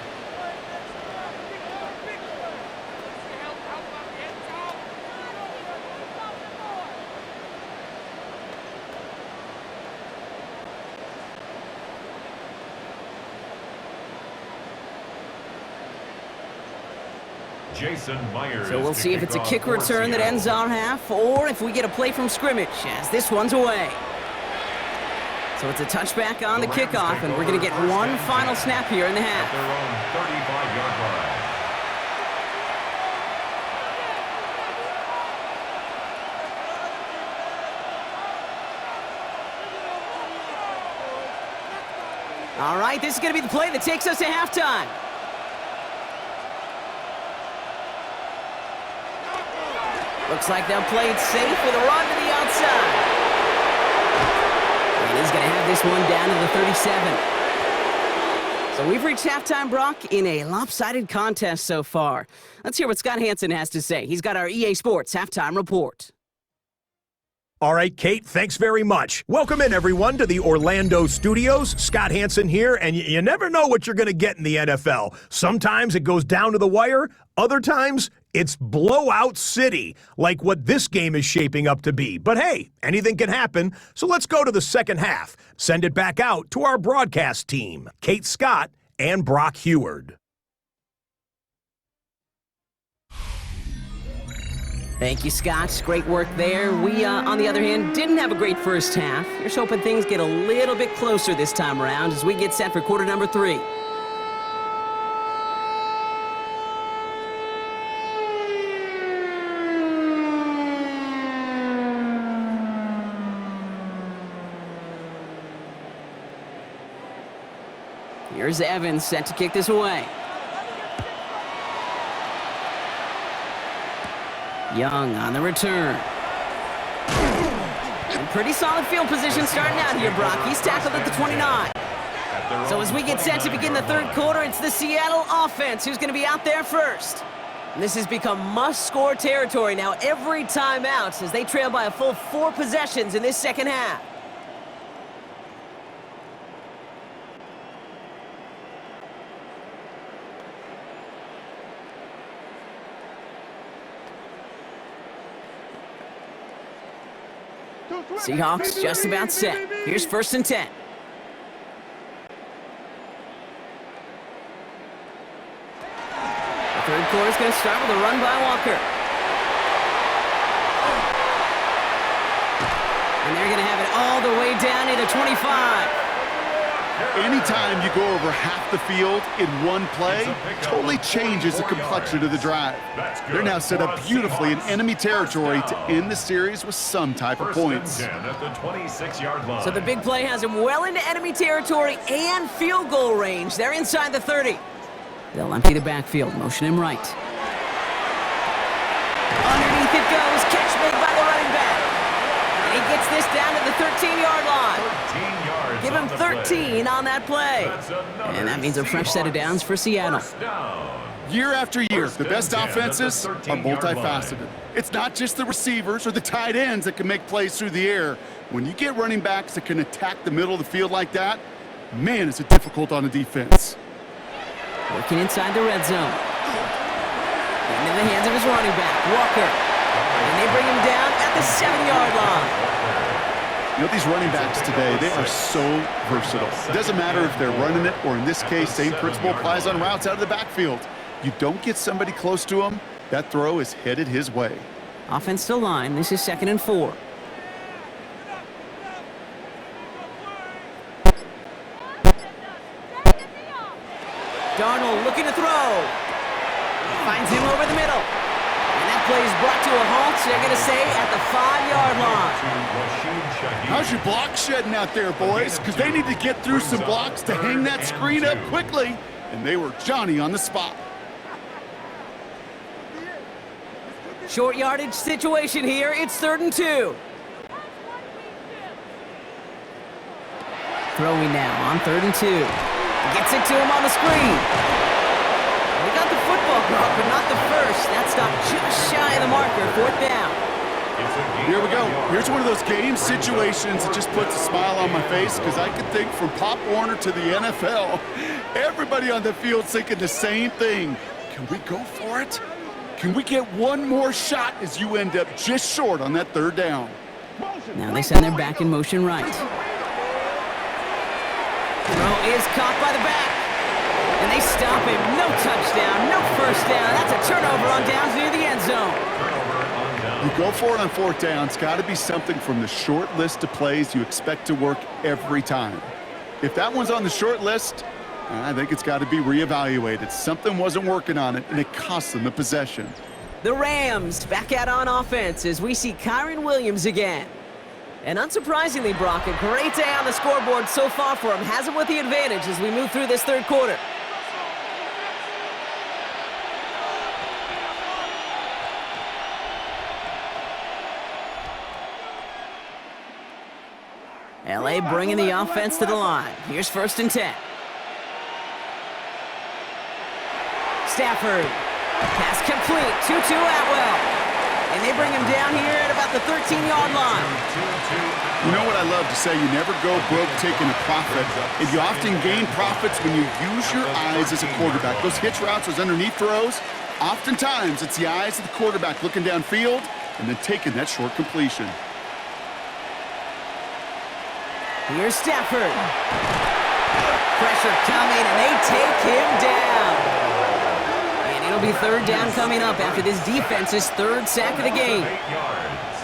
Jason Myers. So we'll see if it's a kick return that ends our half, or if we get a play from scrimmage, as this one's away. So it's a touchback on the kickoff, and we're going to get one final snap here in the half. At their own 35-yard line. All right, this is going to be the play that takes us to halftime. Looks like they'll play it safe with a run to the outside. And he's going to have this one down to the 37. So we've reached halftime, Brock, in a lopsided contest so far. Let's hear what Scott Hansen has to say. He's got our EA Sports halftime report. All right, Kate, thanks very much. Welcome in, everyone, to the Orlando studios. Scott Hansen here, and you never know what you're going to get in the NFL. Sometimes it goes down to the wire. Other times, it's blowout city, like what this game is shaping up to be. But hey, anything can happen, so let's go to the second half. Send it back out to our broadcast team, Kate Scott and Brock Heward. Thank you, Scott. Great work there. We, on the other hand, didn't have a great first half. Here's hoping things get a little bit closer this time around as we get set for quarter number 3. Here's Evans set to kick this away. Young on the return. And pretty solid field position starting out here, Brock. He's tackled at the 29. So as we get set to begin the third quarter, it's the Seattle offense who's going to be out there first. And this has become must-score territory now every time out as they trail by a full 4 possessions in this second half. Seahawks just about set. Here's 1st and 10. The third quarter's going to start with a run by Walker. And they're going to have it all the way down to the 25. Anytime you go over half the field in one play, totally changes the complexion of the drive. They're now set up beautifully in enemy territory to end the series with some type of points. At the 26-yard line. So the big play has him well into enemy territory and field goal range. They're inside the 30. They'll empty the backfield, motion him right. Underneath it goes, catch made by the running back. And he gets this down to the 13-yard line. 13 yards. Give him 13 on that play. And that means a fresh set of downs for Seattle. First down. Year after year, the best 10 at the offenses are 13-yard multifaceted. It's not just the receivers or the tight ends that can make plays through the air. When you get running backs that can attack the middle of the field like that, man, is it difficult on a defense. Working inside the red zone. Into the hands of his running back, Walker. And they bring him down at the 7-yard line. You know, these running backs today, they are so versatile. It doesn't matter if they're running it or, in this case, same principle applies on routes out of the backfield. You don't get somebody close to him, that throw is headed his way. Offense to line. This is 2nd and 4. Darnold looking to throw. Finds him over the middle. And that play is brought to a halt, so they're going to say at the 5-yard line. How's your block shedding out there, boys? Because they need to get through some blocks to hang that screen up quickly. And they were Johnny on the spot. Short yardage situation here. It's 3rd and 2. Throwing now on 3rd and 2. Gets it to him on the screen. They got the football drop, but not the first. That stopped just shy of the marker. 4th down. Here we go. Here's one of those game situations that just puts a smile on my face because I can think from Pop Warner to the NFL. Everybody on the field thinking the same thing. Can we go for it? Can we get one more shot as you end up just short on that 3rd down? Now they send their back in motion right. Throw is caught by the back. And they stop him. No touchdown, no first down. That's a turnover on downs near the end zone. You go for it on 4th down. It's got to be something from the short list of plays you expect to work every time. If that one's on the short list, I think it's got to be reevaluated. Something wasn't working on it, and it cost them the possession. The Rams back out on offense as we see Kyron Williams again. And unsurprisingly, Brock, a great day on the scoreboard so far for him. Has him with the advantage as we move through this 3rd quarter. LA bringing the offense to the line. Here's 1st and 10. Stafford. Pass complete. 2-2 Atwell. And they bring him down here at about the 13-yard line. You know what I love to say? You never go broke taking a profit. And you often gain profits when you use your eyes as a quarterback. Those hitch routes, those underneath throws, oftentimes it's the eyes of the quarterback looking downfield and then taking that short completion. Here's Stafford. Pressure coming, and they take him down. And it'll be 3rd down coming up after this defense's 3rd sack of the game.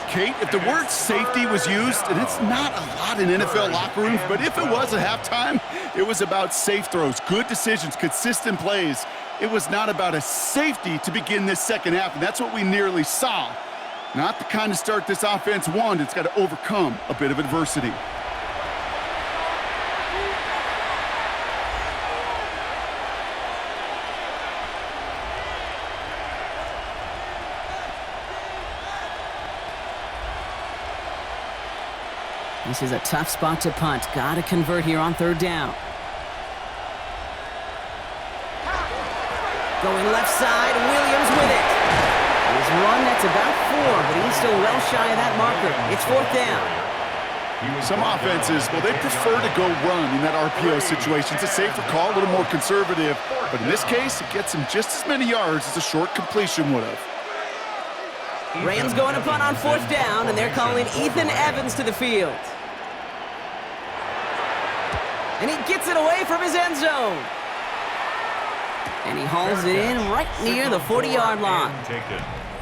Kate, if the word safety was used, and it's not a lot in NFL locker rooms, but if it was at halftime, it was about safe throws, good decisions, consistent plays. It was not about a safety to begin this 2nd half, and that's what we nearly saw. Not the kind of start this offense wanted. It's got to overcome a bit of adversity. This is a tough spot to punt. Got to convert here on 3rd down. Going left side, Williams with it. His run, that's about 4, but he's still well shy of that marker. It's 4th down. Some offenses, well, they prefer to go run in that RPO situation. It's a safer call, a little more conservative. But in this case, it gets him just as many yards as a short completion would have. Rams going to punt on 4th down, and they're calling Ethan Evans to the field. And he gets it away from his end zone. And he hauls it in right near the 40-yard line.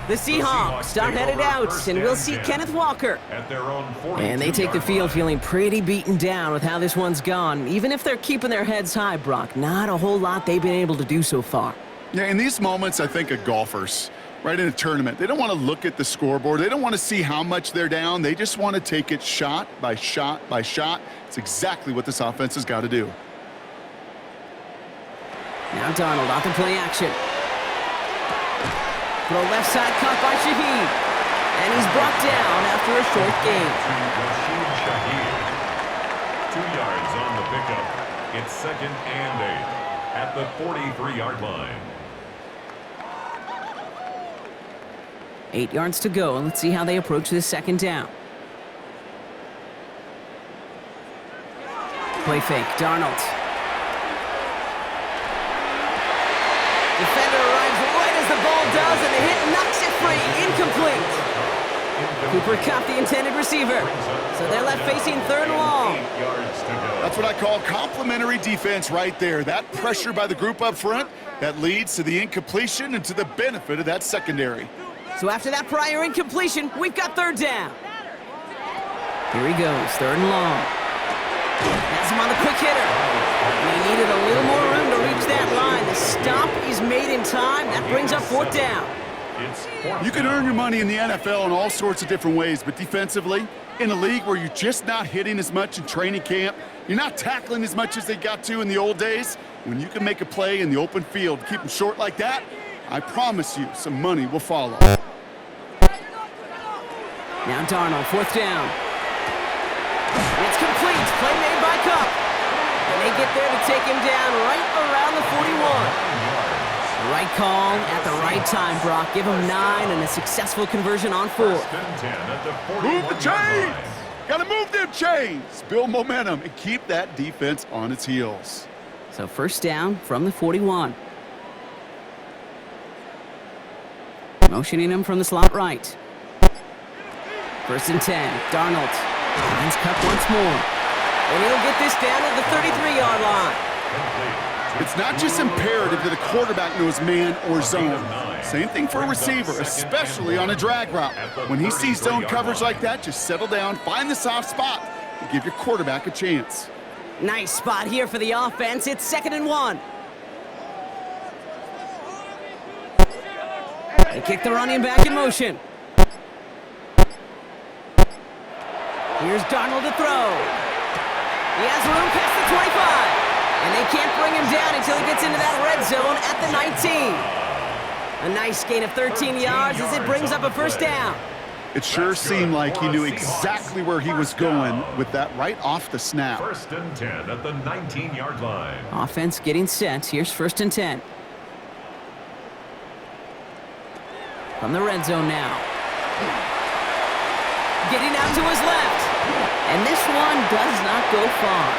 The Seahawks are headed out, and we'll see Kenneth Walker. At their own And they take the 42-yard field line. feeling pretty beaten down with how this one's gone. Even if they're keeping their heads high, Brock, not a whole lot they've been able to do so far. Yeah, in these moments, I think of golfers, right, in a tournament. They don't want to look at the scoreboard. They don't want to see how much they're down. They just want to take it shot by shot by shot. It's exactly what this offense has got to do. Now Darnold off the play action. Throw left side caught by Shaheed. And he's brought down after a short gain. Rashid Shaheed. 2 yards on the pickup. It's 2nd and 8 at the 43-yard line. 8 yards to go. Let's see how they approach this 2nd down. Play fake. Darnold. Defender arrives right as the ball does, and the hit knocks it free. Incomplete. Cooper Kupp, the intended receiver. So they're left facing 3rd and long. 8 yards to go. That's what I call complimentary defense right there. That pressure by the group up front, that leads to the incompletion and to the benefit of that secondary. So after that prior incompletion, we've got 3rd down. Here he goes, 3rd and long. Has him on the quick hitter. And he needed a little more room to reach that line. The stop is made in time. That brings up 4th down. It's 4th You can down. earn your money in the NFL in all sorts of different ways, but defensively, in a league where you're just not hitting as much in training camp, you're not tackling as much as they got to in the old days, when you can make a play in the open field, keep them short like that, I promise you some money will follow. Now Darnold, 4th down. It's complete. Play made by Kupp. And they get there to take him down right around the 41. The right call at the right time, Brock. Give him 9 and a successful conversion on 4. 1st and 10 at the 41-yard Move the chains! line. Gotta move them chains! Build momentum and keep that defense on its heels. So 1st down from the 41. Motioning him from the slot right. 1st and 10. Darnold finds Kupp once more. And he'll get this down to the 33-yard line. It's not just imperative that a quarterback knows man or zone. Same thing for a receiver, especially on a drag route. When he sees zone coverage like that, just settle down, find the soft spot, and give your quarterback a chance. Nice spot here for the offense. It's 2nd and 1. They kick the running back in motion. Here's Darnold to throw. He has room past the 25. And they can't bring him down until he gets into that red zone at the 19. A nice gain of 13 yards as it brings up a 1st down. It sure seemed like he knew exactly where he was going with that right off the snap. 1st and 10 at the 19-yard line. Offense getting set. Here's 1st and 10. From the red zone now. Getting out to his left. And this one does not go far.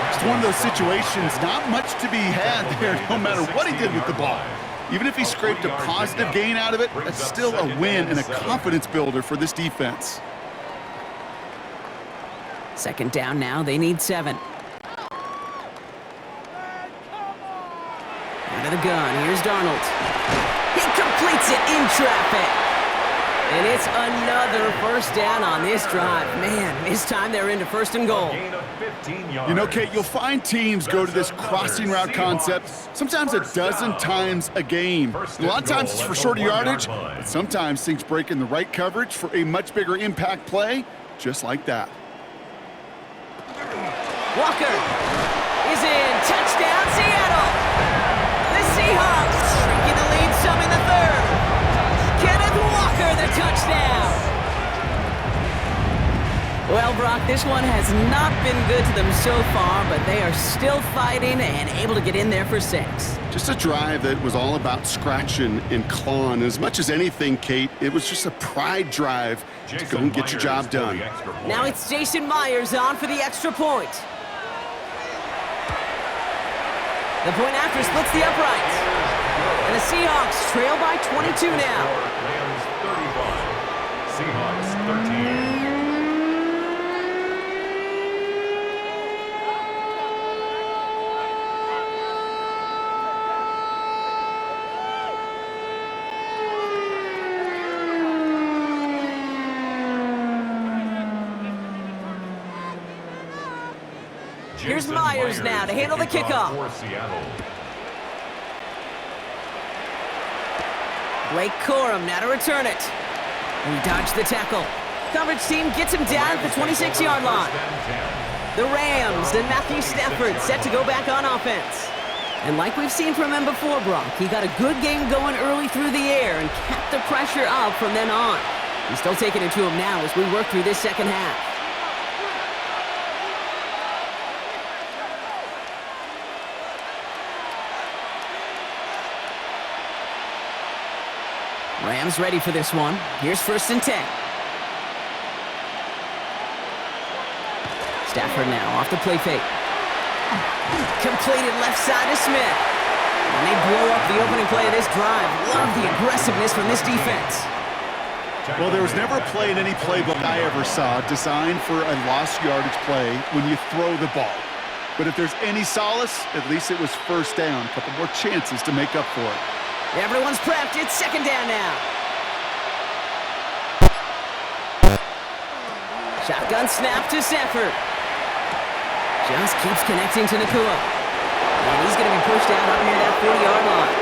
It's one of those situations, not much to be had there, no matter what he did with the ball. Even if he scraped a positive gain out of it, that's still a win and a confidence builder for this defense. 2nd down now. They need 7. Out of the gun. Here's Darnold. He completes it in traffic. And it's another 1st down on this drive. Man, this time they're into 1st and goal. Gain of 15 yards. You know, Kate, you'll find teams go to this crossing route concept sometimes a dozen times a game. A lot of times it's for shorter yardage, but sometimes things break in the right coverage for a much bigger impact play, just like that. Walker is in. Touchdown, Seattle. The Seahawks shrinking the lead some in the 3rd. Kenneth Walker, the touchdown. Well, Brock, this one has not been good to them so far, but they are still fighting and able to get in there for 6. Just a drive that was all about scratching and clawing. As much as anything, Kate, it was just a pride drive to go and get your job done. Now it's Jason Myers on for the extra point. The point after splits the uprights. And the Seahawks trail by 22 now. Rams 35, Seahawks 13. Here's Jason Myers now to handle the kick off kickoff. for Seattle. Blake Corum now to return it. He dodged the tackle. Coverage team gets him down at the 26-yard line. The Rams and Matthew Stafford set to go back on offense. And like we've seen from him before, Brock, he got a good game going early through the air and kept the pressure up from then on. He's still taking it to him now as we work through this second half. Rams ready for this one. Here's 1st and 10. Stafford now off the play fake. Completed left side to Smith. And they blow up the opening play of this drive. Love the aggressiveness from this defense. Well, there was never a play in any playbook I ever saw designed for a lost yardage play when you throw the ball. But if there's any solace, at least it was 1st down. A couple more chances to make up for it. Everyone's prepped. It's 2nd down now. Shotgun snap to Stafford. Just keeps connecting to Nakua. And he's going to be pushed out up near that 40-yard line.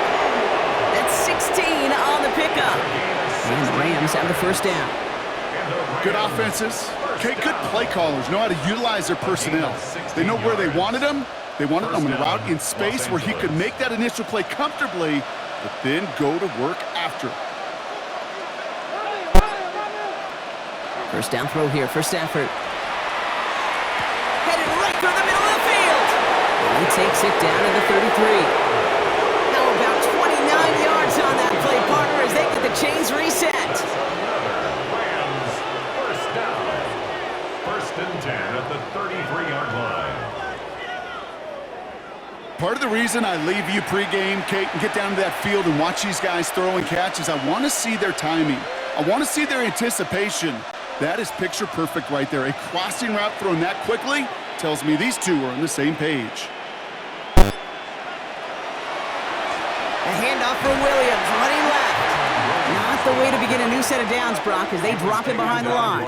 That's 16 on the pickup. And the Rams have the 1st down. Good offenses. Okay, good play callers know how to utilize their personnel. They know where they wanted them. They wanted them in a route in space where he could make that initial play comfortably, but then go to work after. 1st down throw here for Stafford. Headed right through the middle of the field. And he takes it down to the 33. Now about 29 yards on that play, partner, as they get the chains reset. Rams, 1st down. 1st and 10 at the 33-yard line. Part of the reason I leave you pregame, Kate, and get down to that field and watch these guys throw and catch is I want to see their timing. I want to see their anticipation. That is picture perfect right there. A crossing route thrown that quickly tells me these two are on the same page. A handoff for Williams, running left. Not the way to begin a new set of downs, Brock, as they drop it behind the line.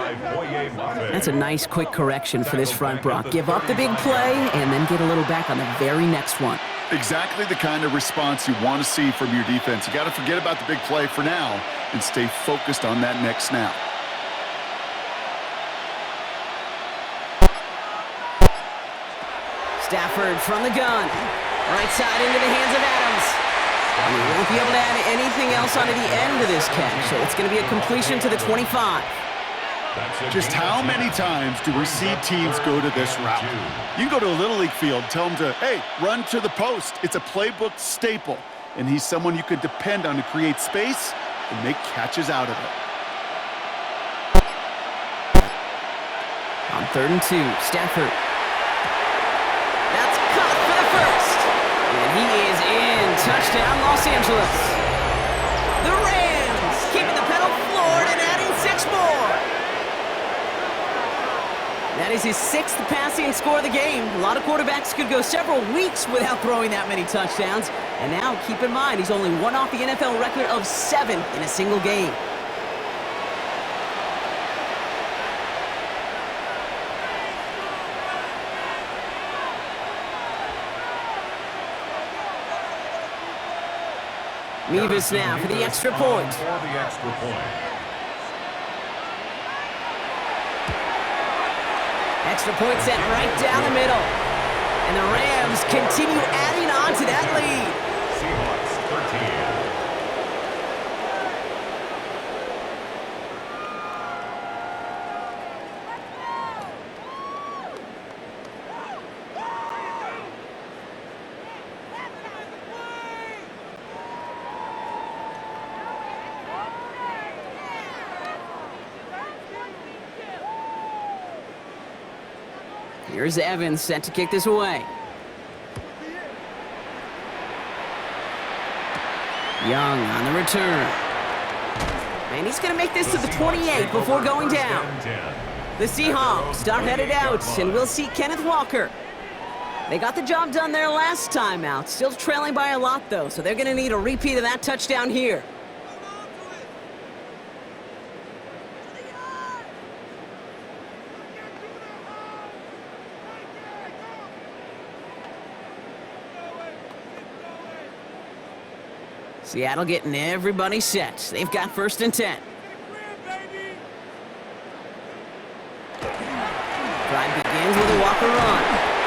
That's a nice quick correction for this front, Brock. Give up the big play and then get a little back on the very next one. Exactly the kind of response you want to see from your defense. You got to forget about the big play for now and stay focused on that next snap. Stafford from the gun. Right side into the hands of Adams. And he won't be able to add anything else onto the end of this catch, so it's going to be a completion to the 25. Just how many times do we see teams go to this route? You can go to a Little League field, tell them to, hey, run to the post. It's a playbook staple, and he's someone you could depend on to create space and make catches out of it. On 3rd and 2, Stafford. That's caught for the 1st. And he is in. Touchdown, Los Angeles. The Rams keeping the pedal floored and adding 6 more. That is his 6th passing score of the game. A lot of quarterbacks could go several weeks without throwing that many touchdowns. And now, keep in mind, he's only one off the NFL record of 7 in a single game. Mevis now for the extra point. Extra point set right down the middle. And the Rams continue adding on to that lead. Seahawks 13. Here's Evans set to kick this away. Young on the return. And he's going to make this to the 28 before going down. The Seahawks are headed out, and we'll see Kenneth Walker. They got the job done there last time out. Still trailing by a lot, though, so they're going to need a repeat of that touchdown here. Seattle getting everybody set. They've got 1st and 10. Drive begins with a Walker run.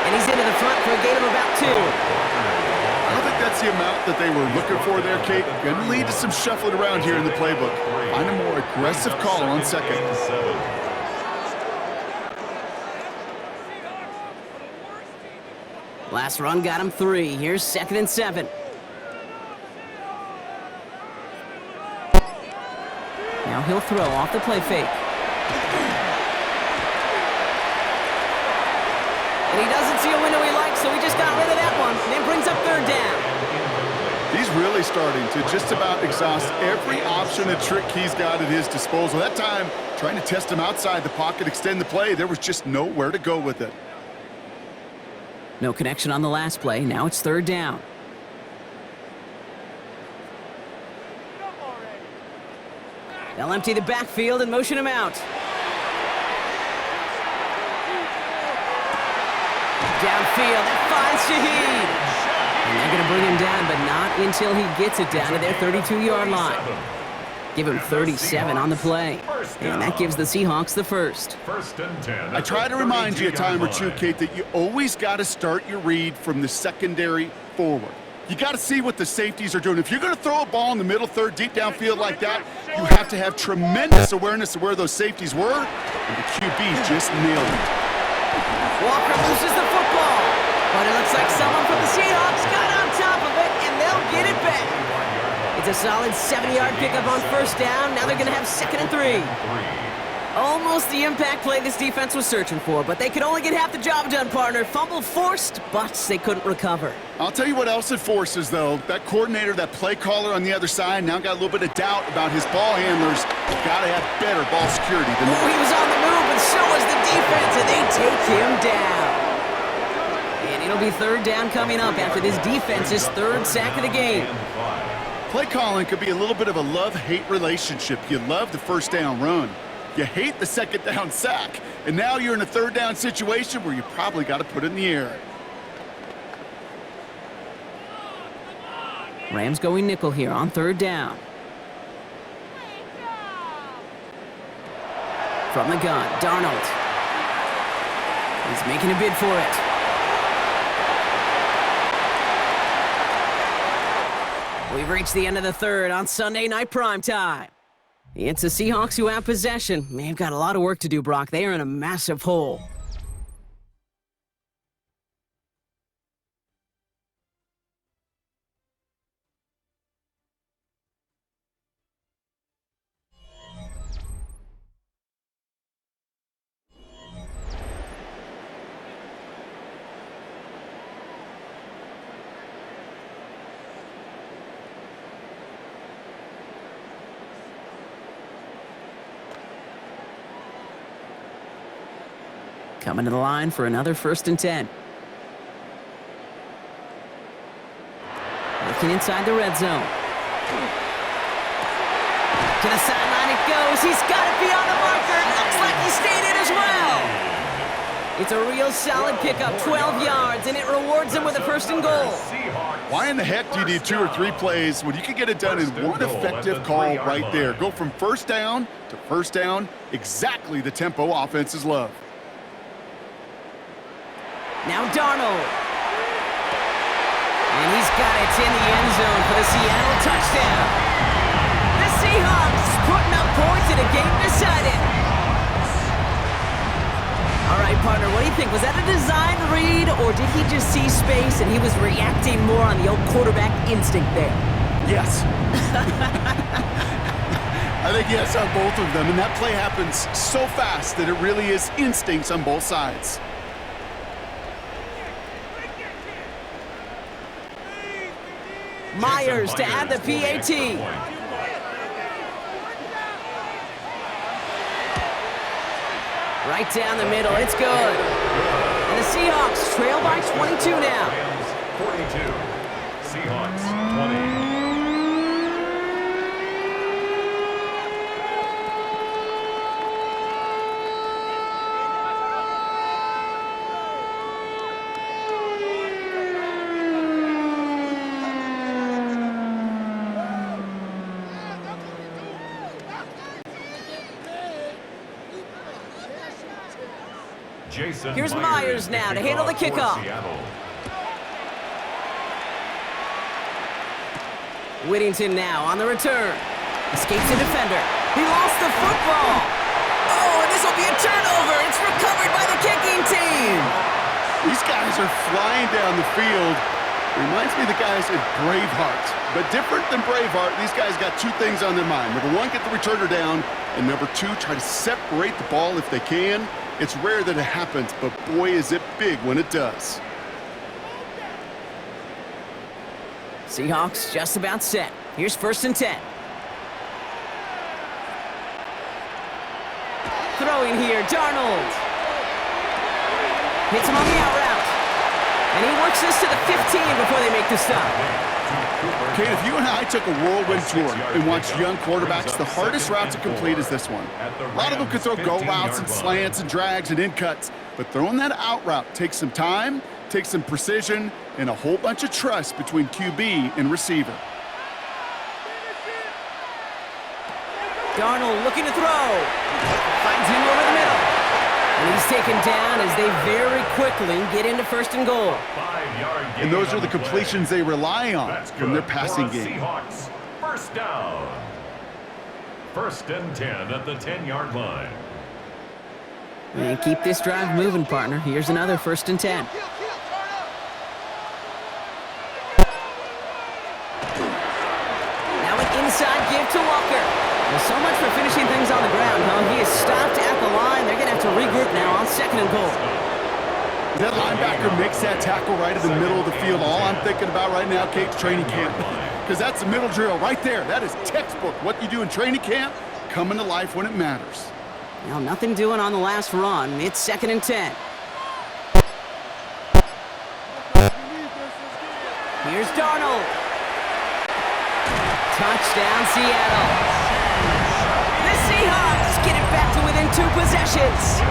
And he's into the front for a gain of about 2. I don't think that's the amount that they were looking for there, Kate. Going to lead to some shuffling around here in the playbook. Find a more aggressive call on 2nd. Last run got him 3. Here's 2nd and 7. Now he'll throw off the play fake. And he doesn't see a window he likes, so he just got rid of that one. And then brings up 3rd down. He's really starting to just about exhaust every option and trick he's got at his disposal. That time, trying to test him outside the pocket, extend the play, there was just nowhere to go with it. No connection on the last play. Now it's 3rd down. They'll empty the backfield and motion him out. Downfield, that finds Shaheed. And they're going to bring him down, but not until he gets it down to their 32-yard line. Give him 37 on the play. And that gives the Seahawks the 1st. 1st and 10. I try to remind you a time or two, Kate, that you always got to start your read from the secondary forward. You got to see what the safeties are doing. If you're going to throw a ball in the middle third, deep downfield like that, you have to have tremendous awareness of where those safeties were, and the QB just nailed it. Walker loses the football, but it looks like someone from the Seahawks got on top of it, and they'll get it back. It's a solid 70-yard pickup on 1st down. Now they're going to have 2nd and 3. Almost the impact play this defense was searching for, but they could only get half the job done, partner. Fumble forced, but they couldn't recover. I'll tell you what else it forces, though. That coordinator, that play caller on the other side, now got a little bit of doubt about his ball handlers. Got to have better ball security than that. He was on the move, and so was the defense, and they take him down. And it'll be 3rd down coming up after this defense's 3rd sack of the game. Play calling could be a little bit of a love-hate relationship. You love the 1st down run. You hate the 2nd down sack. And now you're in a 3rd down situation where you probably got to put it in the air. Rams going nickel here on 3rd down. From the gun, Darnold. He's making a bid for it. We've reached the end of the 3rd on Sunday Night Primetime. It's the Seahawks who have possession. They've got a lot of work to do, Brock. They are in a massive hole. Coming to the line for another 1st and 10. Looking inside the red zone. To the sideline it goes. He's got it beyond the marker. Looks like he stayed in as well. It's a real solid pickup, 12 yards, and it rewards him with a 1st and goal. Why in the heck do you need 2 or 3 plays when you can get it done in one effective call right there? Go from 1st down to 1st down, exactly the tempo offenses love. Now Darnold. And he's got it in the end zone for the Seattle touchdown. The Seahawks putting up points in a game decided. All right, partner, what do you think? Was that a design read, or did he just see space and he was reacting more on the old quarterback instinct there? Yes. I think yes on both of them, and that play happens so fast that it really is instincts on both sides. Myers to add the PAT. Right down the middle, it's good. And the Seahawks trail by 22 now. 42, Seahawks 20. Jason Here's Myers now to handle the for kickoff. Seattle. Whittington now on the return. Escapes the defender. He lost the football. Oh, and this will be a turnover. It's recovered by the kicking team. These guys are flying down the field. Reminds me of the guys at Braveheart. But different than Braveheart, these guys got two things on their mind. Number one, get the returner down. And number two, try to separate the ball if they can. It's rare that it happens, but boy, is it big when it does. Seahawks just about set. Here's 1st and 10. Throwing here, Darnold. Hits him on the out route. And he works this to the 15 before they make the stop. Kate, if you and I took a whirlwind tour and watched young quarterbacks, the hardest route to complete is this one. A lot of them can throw go routes and slants and drags and in cuts, but throwing that out route takes some time, takes some precision, and a whole bunch of trust between QB and receiver. Darnold looking to throw. Finds him over the middle. And he's taken down as they very quickly get into 1st and goal. And those are the completions they rely on from their passing game. Seahawks, 1st down. 1st and 10 at the 10-yard line. And keep this drive moving, partner. Here's another 1st and 10. Now an inside give to Walker. Well, so much for finishing things on the ground, huh? He is stopped at the line. They're going to have to regroup now on 2nd and goal. That linebacker makes that tackle right in the middle of the field. All I'm thinking about right now, Kate's training camp. Because that's the middle drill right there. That is textbook. What you do in training camp, coming to life when it matters. Now, nothing doing on the last run. It's 2nd and 10. Here's Darnold. Touchdown, Seattle. The Seahawks get it back to within 2 possessions.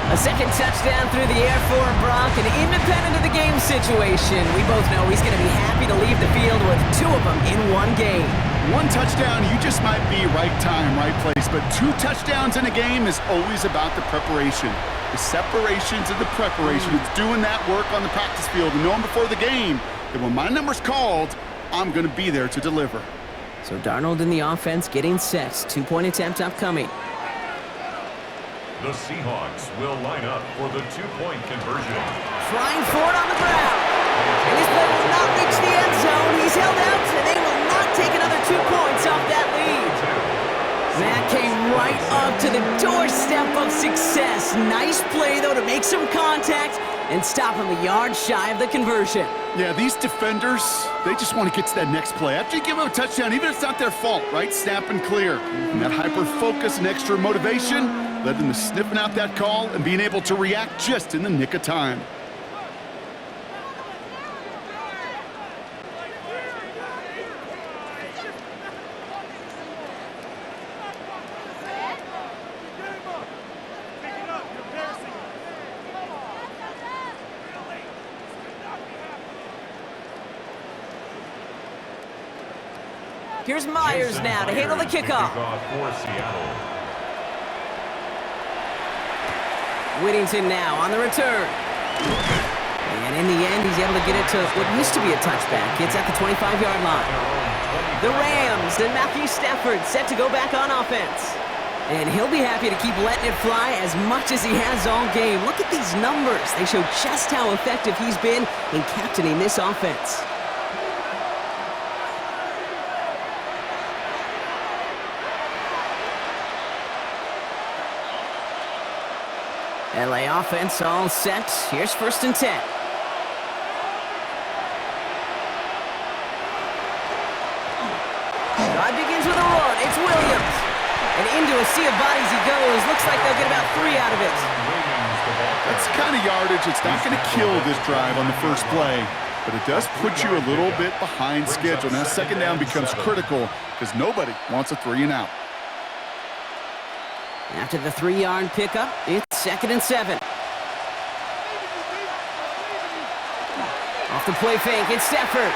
A second touchdown through the air for Brock, and independent of the game situation, we both know he's going to be happy to leave the field with 2 of them in one game. One touchdown, you just might be right time, right place, but 2 touchdowns in a game is always about the preparation. The separations and the preparation. It's doing that work on the practice field and knowing before the game that when my number's called, I'm going to be there to deliver. So Darnold in the offense getting set. 2-point attempt upcoming. The Seahawks will line up for the 2-point conversion. Trying for it on the ground. And this play will not reach the end zone. He's held out, and they will not take another 2 points off that lead. That came right up to the doorstep of success. Nice play, though, to make some contact and stop him a yard shy of the conversion. Yeah, these defenders, they just want to get to that next play. After you give them a touchdown, even if it's not their fault, right? Snap and clear. And that hyper-focus and extra motivation led them to sniffing out that call and being able to react just in the nick of time. Here's Myers now to handle the kickoff. For Seattle. Whittington now on the return. And in the end, he's able to get it to what used to be a touchback. It's at the 25-yard line. The Rams and Matthew Stafford set to go back on offense. And he'll be happy to keep letting it fly as much as he has all game. Look at these numbers. They show just how effective he's been in captaining this offense. LA offense all set. Here's 1st and 10. Drive begins with a run. It's Williams. And into a sea of bodies he goes. Looks like they'll get about 3 out of it. That's the kind of yardage. It's not going to kill this drive on the first play, but it does put you a little bit behind schedule. Now, 2nd down becomes critical because nobody wants a 3 and out. After the 3-yard pickup, it's 2nd and 7. Off the play fake, it's Stafford.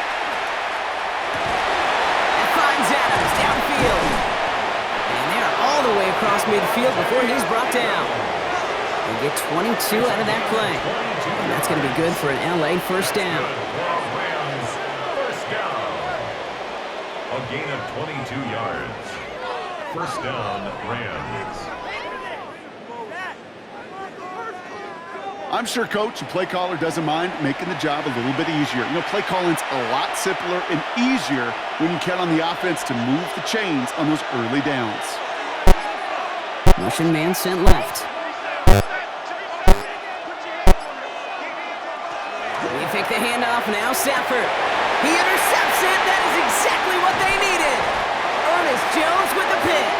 That finds Adams downfield. And they're all the way across midfield before he's brought down. They get 22 out of that play. And that's going to be good for an LA first down. Rams, first down. A gain of 22 yards. First down, Rams. I'm sure coach and play caller doesn't mind making the job a little bit easier. You know, play calling's a lot simpler and easier when you count on the offense to move the chains on those early downs. Motion man sent left. They fake the handoff, now Stafford. He intercepts it. That is exactly what they needed. Ernest Jones with the pick.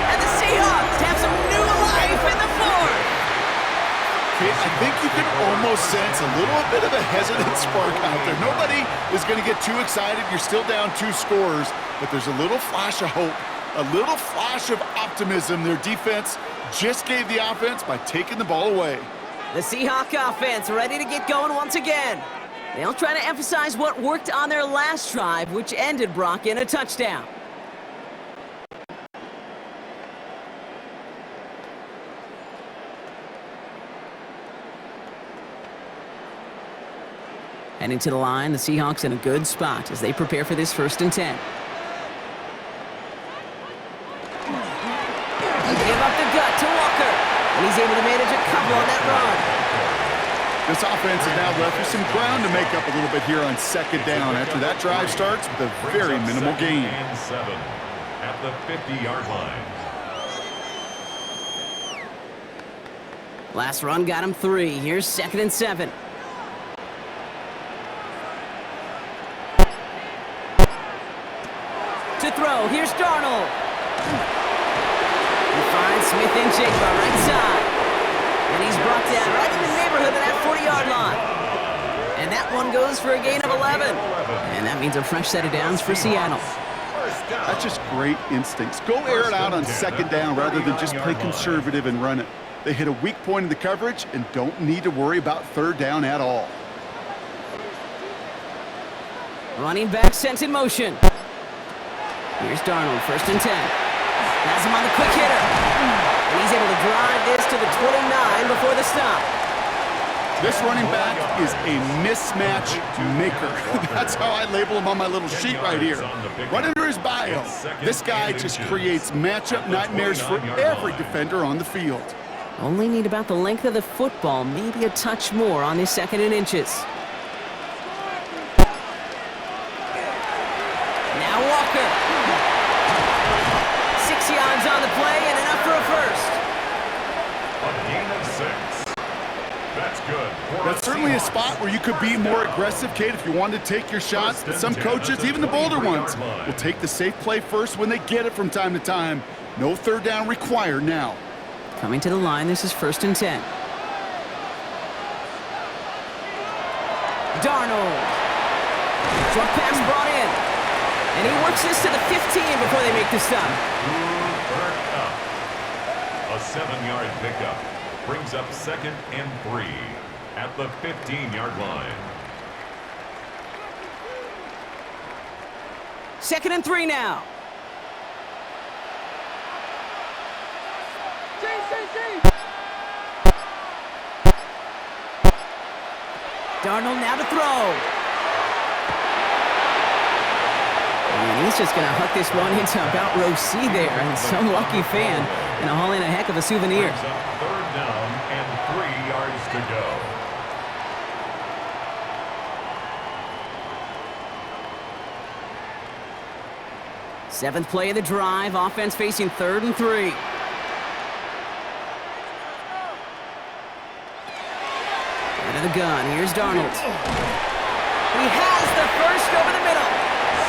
And the Seahawks have some new life in the fourth. I think you can almost sense a little bit of a hesitant spark out there. Nobody is going to get too excited. You're still down 2 scores, but there's a little flash of hope, a little flash of optimism. Their defense just gave the offense by taking the ball away. The Seahawk offense ready to get going once again. They'll try to emphasize what worked on their last drive, which ended, Brock, in a touchdown. Heading to the line, the Seahawks in a good spot as they prepare for this 1st and 10. Give up the gut to Walker, and he's able to manage a couple on that run. This offense is now left with some ground to make up a little bit here on 2nd down after that drive starts with a very minimal gain. And 7 at the 50-yard line. Last run got him 3. Here's 2nd and 7. To throw, here's Darnold. He finds Smith and Jigba right side. And he's brought down right in the neighborhood of that 40-yard line. And that one goes for a gain of 11. And that means a fresh set of downs for Seattle. That's just great instincts. Go air it out on 2nd down rather than just play conservative and run it. They hit a weak point in the coverage and don't need to worry about 3rd down at all. Running back sent in motion. Here's Darnold, 1st and 10. Has him on the quick hitter. And he's able to drive this to the 29 before the stop. This running back is a mismatch maker. That's how I label him on my little sheet right here. Right under his bio, this guy just creates matchup nightmares for every defender on the field. Only need about the length of the football, maybe a touch more on this 2nd and inches. Now Walker. 6 yards on the play and enough for a first. A gain of 6. That's good. That's certainly a spot where you could be more aggressive, Kate, if you wanted to take your shots. But some coaches, even the bolder ones, will take the safe play first when they get it from time to time. No 3rd down required now. Coming to the line, this is 1st and 10. Darnold. Short pass brought in. And he works this to the 15 before they make the stop. A 7-yard pickup brings up 2nd and 3 at the 15-yard line. 2nd and 3 now. Darnold now to throw. And he's just going to hook this one into about row C there. And some lucky fan and haul in a heck of a souvenir. 3rd down and 3 yards to go. Seventh play of the drive. Offense facing 3rd and 3. Out of the gun. Here's Darnold. He has the first over the middle.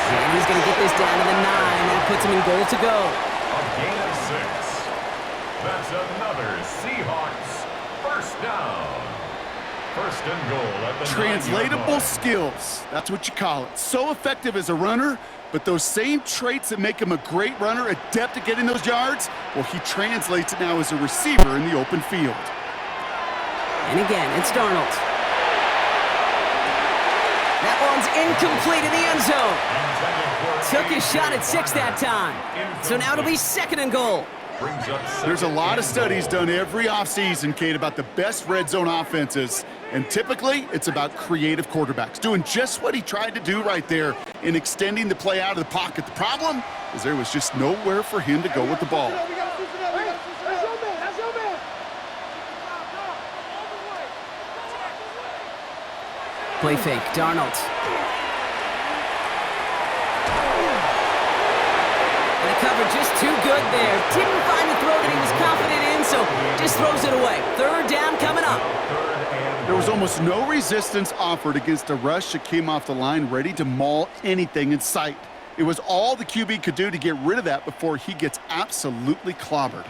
And he's going to get this down to the 9. That puts him in goal to go. A gain of 6. That's another Seahawks first down. 1st and goal at the 9-yard Translatable line. skills. That's what you call it. So effective as a runner, but those same traits that make him a great runner, adept at getting those yards, well, he translates it now as a receiver in the open field. And again, it's Darnold. That one's incomplete in the end zone. Took his shot at 6 that time. So now it'll be 2nd and goal. brings up There's a second lot of and studies goal. done every offseason, Kate, about the best red zone offenses. And typically, it's about creative quarterbacks doing just what he tried to do right there in extending the play out of the pocket. The problem is there was just nowhere for him to go with the ball. Play fake, Darnold. And the cover just too good there. Didn't find the throw that he was confident in, so just throws it away. Third down coming up. There was almost no resistance offered against a rush that came off the line ready to maul anything in sight. It was all the QB could do to get rid of that before he gets absolutely clobbered.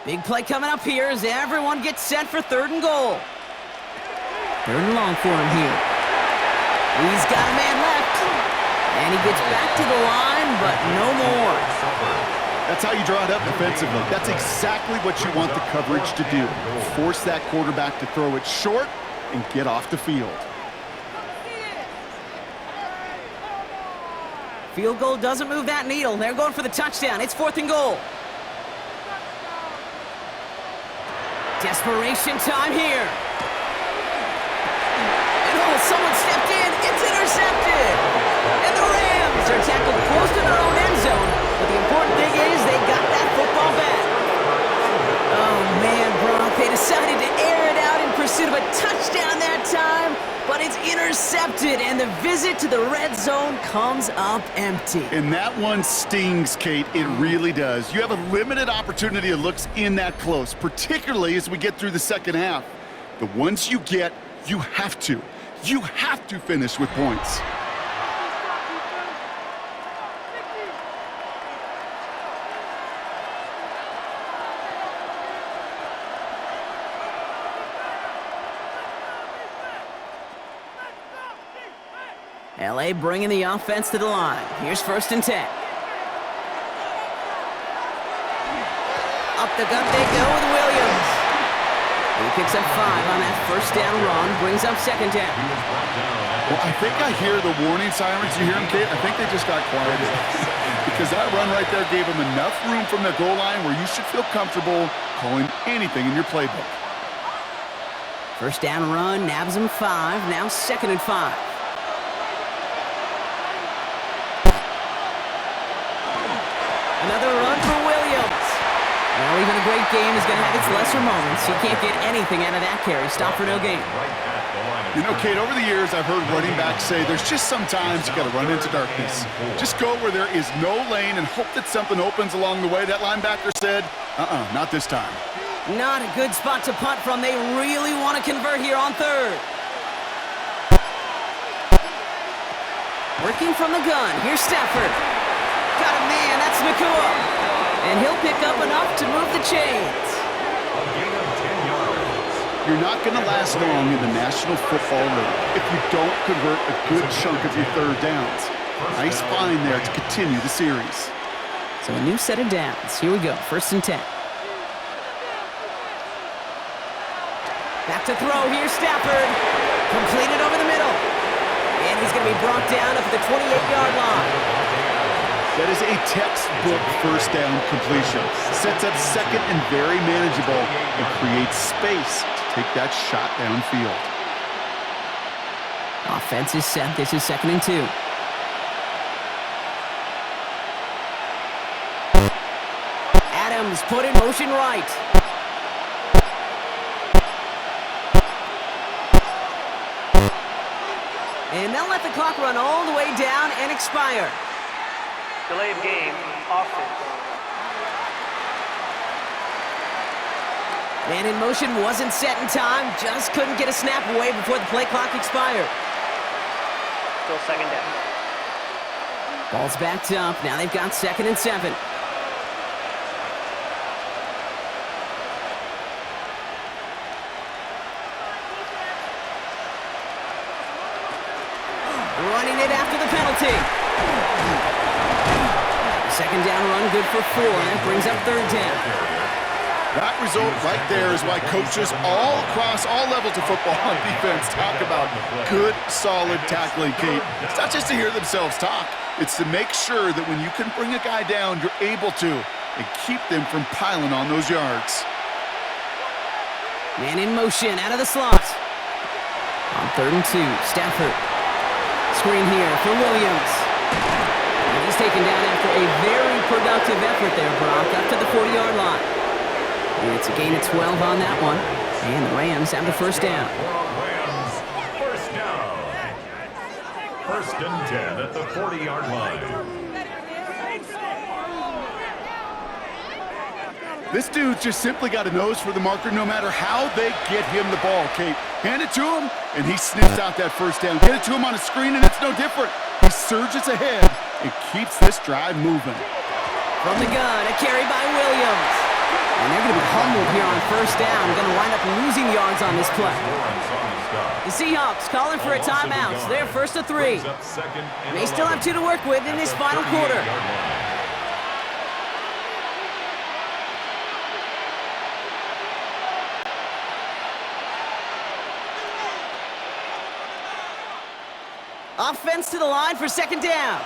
Big play coming up here as everyone gets set for third and goal. Third and long for him here. He's got a man left. And he gets back to the line, but no more. That's how you draw it up defensively. That's exactly what you want the coverage to do. Force that quarterback to throw it short and get off the field. Field goal doesn't move that needle. They're going for the touchdown. It's fourth and goal. Desperation time here. And oh, someone stepped in. It's intercepted. And the Rams are tackled close to their own end zone. But the important thing is they got that football back. Oh, man, Brock. They decided to air it out in pursuit of a touchdown that time. But it's intercepted, and the visit to the red zone comes up empty. And that one stings, Kate. It really does. You have a limited opportunity of looks in that close, particularly as we get through the second half. The ones you get, you have to finish with points. LA bringing the offense to the line. Here's first and 10. Up the gut they go with Williams. He picks up 5 on that first down run, brings up second down. Well, I think I hear the warning sirens. You hear them, Kate? I think they just got quieted. Because that run right there gave them enough room from the goal line where you should feel comfortable calling anything in your playbook. First down run, nabs him 5, now second and 5. Another run for Williams. Well, even a great game is going to have its lesser moments. You can't get anything out of that carry. Stop for no gain. You know, Kate, over the years, I've heard running backs say there's just sometimes you got to run into darkness. Just go where there is no lane and hope that something opens along the way. That linebacker said, not this time. Not a good spot to punt from. They really want to convert here on third. Working from the gun. Here's Stafford. Got a man. That's Nakua. And he'll pick up enough to move the chains. A gain of 10 yards. You're not going to last long in the National Football League if you don't convert a good chunk of your third downs. Nice find there to continue the series. So a new set of downs. Here we go. First and 10. Back to throw. Here's Stafford. Completed over the middle. And he's going to be brought down at the 28-yard line. That is a textbook first down completion. Sets up second and very manageable and creates space to take that shot downfield. Offense is set. This is second and 2. Adams put in motion right. And they'll let the clock run all the way down and expire. Delay of game, offense. Man in motion wasn't set in time. Just couldn't get a snap away before the play clock expired. Still second down. Ball's backed up. Now they've got second and 7. Running it after the penalty. Second down run, good for 4. That brings up third down. That result right there is why coaches all across all levels of football on defense talk about good, solid tackling, Kate. It's not just to hear themselves talk. It's to make sure that when you can bring a guy down, you're able to, and keep them from piling on those yards. Man in motion, out of the slot. On 3rd and 2, Stafford. Screen here for Williams. And he's taken down after a very productive effort there, Brock, up to the 40-yard line. And it's a gain of 12 on that one. And the Rams have the first down. Rams, first down. 1st and 10 at the 40-yard line. This dude's just simply got a nose for the marker no matter how they get him the ball, Kate. Hand it to him, and he sniffs out that first down. Get it to him on a screen, and it's no different. He surges ahead and keeps this drive moving. From the gun, a carry by Williams. And they're going to be humbled here on 1st down. Going to wind up losing yards on this play. The Seahawks calling for a timeout. So they're 1st and 3. They still have 2 to work with in this final quarter. Offense to the line for 2nd down.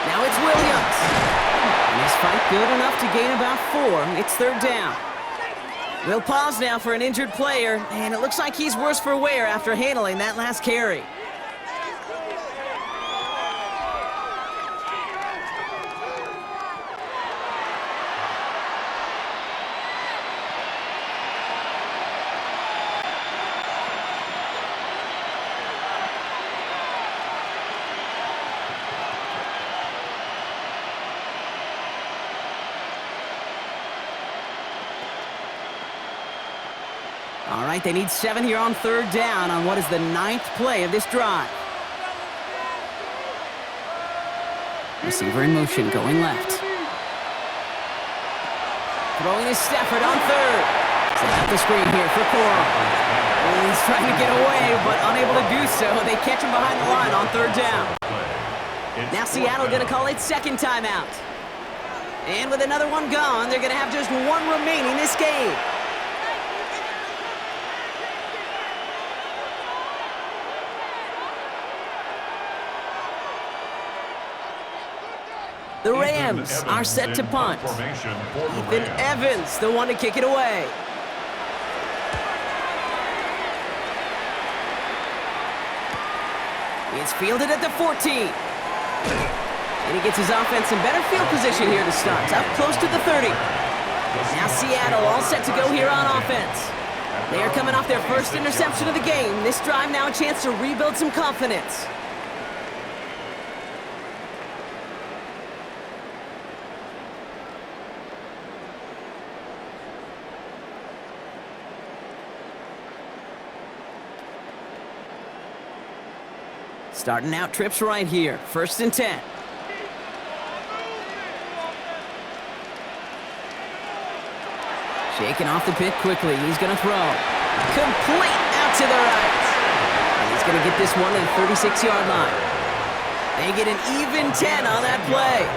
Now it's Williams. And his fight good enough to gain about 4. It's 3rd down. We'll pause now for an injured player, and it looks like he's worse for wear after handling that last carry. All right, they need 7 here on 3rd down on what is the 9th play of this drive. Receiver in motion, going left. Throwing is Stafford on 3rd. Set out the screen here for Coral. He's trying to get away, but unable to do so. They catch him behind the line on 3rd down. Now Seattle going to call its 2nd timeout. And with another one gone, they're going to have just 1 remaining this game. The Rams are set to punt. Ethan Evans, the one to kick it away. It's fielded at the 14. And he gets his offense in better field position here to start. Up close to the 30. Now Seattle all set to go here on offense. They are coming off their first interception of the game. This drive now a chance to rebuild some confidence. Starting out trips right here. 1st and 10. Shaking off the pit quickly. He's going to throw. Complete out to the right. And he's going to get this one to the 36-yard line. They get an even 10 on that play.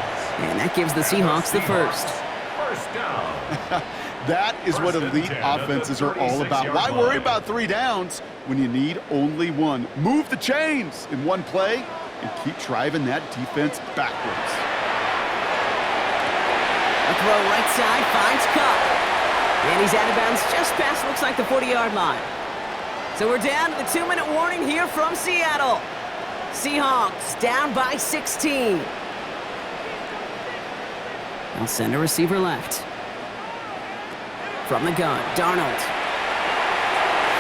And that gives the Seahawks the first. First down. That is what elite offenses are all about. Why worry about 3 downs when you need only 1? Move the chains in 1 play and keep driving that defense backwards. A throw right side finds Cup. And he's out of bounds just past, looks like, the 40-yard line. So we're down to the 2-minute warning here from Seattle. Seahawks down by 16. They'll send a receiver left. From the gun, Darnold.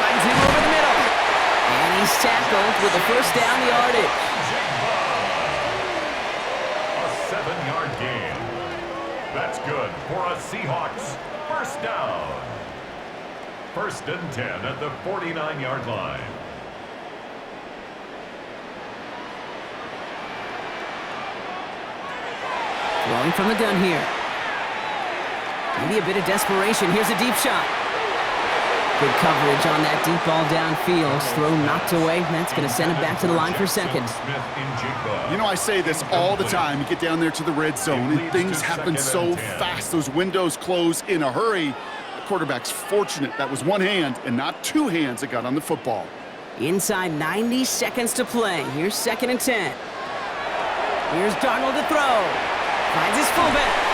Finds him over the middle. And he's tackled with the first down yardage. A 7-yard gain. That's good for a Seahawks first down. 1st and 10 at the 49-yard line. Throwing from the gun here. Maybe a bit of desperation. Here's a deep shot. Good coverage on that deep ball downfield. Throw knocked away. That's going to send it back to the line for second. You know, I say this all the time. You get down there to the red zone, and things happen so fast. Those windows close in a hurry. The quarterback's fortunate that was one hand and not two hands that got on the football. Inside 90 seconds to play. Here's 2nd and 10. Here's Darnold to throw. Finds his fullback.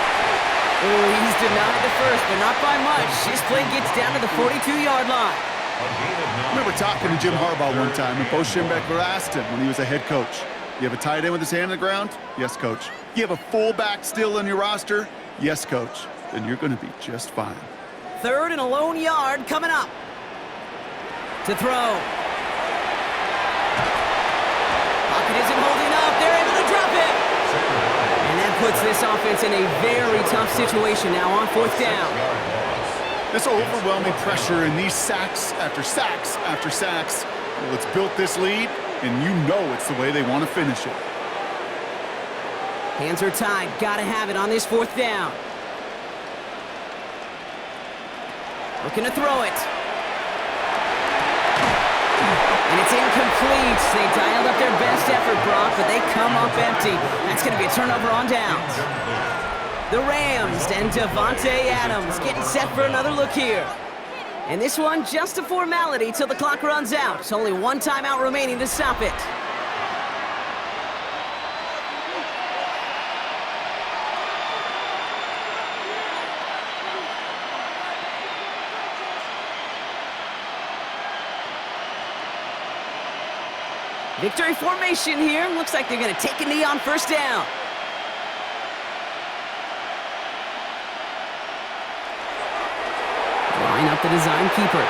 Oh, he's denied the first, but not by much. This play gets down to the 42-yard line. I remember talking to Jim Harbaugh one time, and Bo Schembechler asked him when he was a head coach, you have a tight end with his hand on the ground? Yes, coach. You have a fullback still on your roster? Yes, coach. Then you're going to be just fine. 3rd and a lone yard coming up. To throw. Pocket isn't holding up. They're able to drop it. And that puts this offense in a very tough situation now on 4th down. This overwhelming pressure and these sacks after sacks after sacks, well, it's built this lead, and you know it's the way they want to finish it. Hands are tied. Got to have it on this 4th down. Looking to throw it. And it's incomplete. They dialed up their best effort, Brock, but they come up empty. That's going to be a turnover on downs. The Rams and Devontae Adams getting set for another look here. And this one just a formality till the clock runs out. It's only one timeout remaining to stop it. Victory formation here. Looks like they're going to take a knee on 1st down. Line up the design keeper.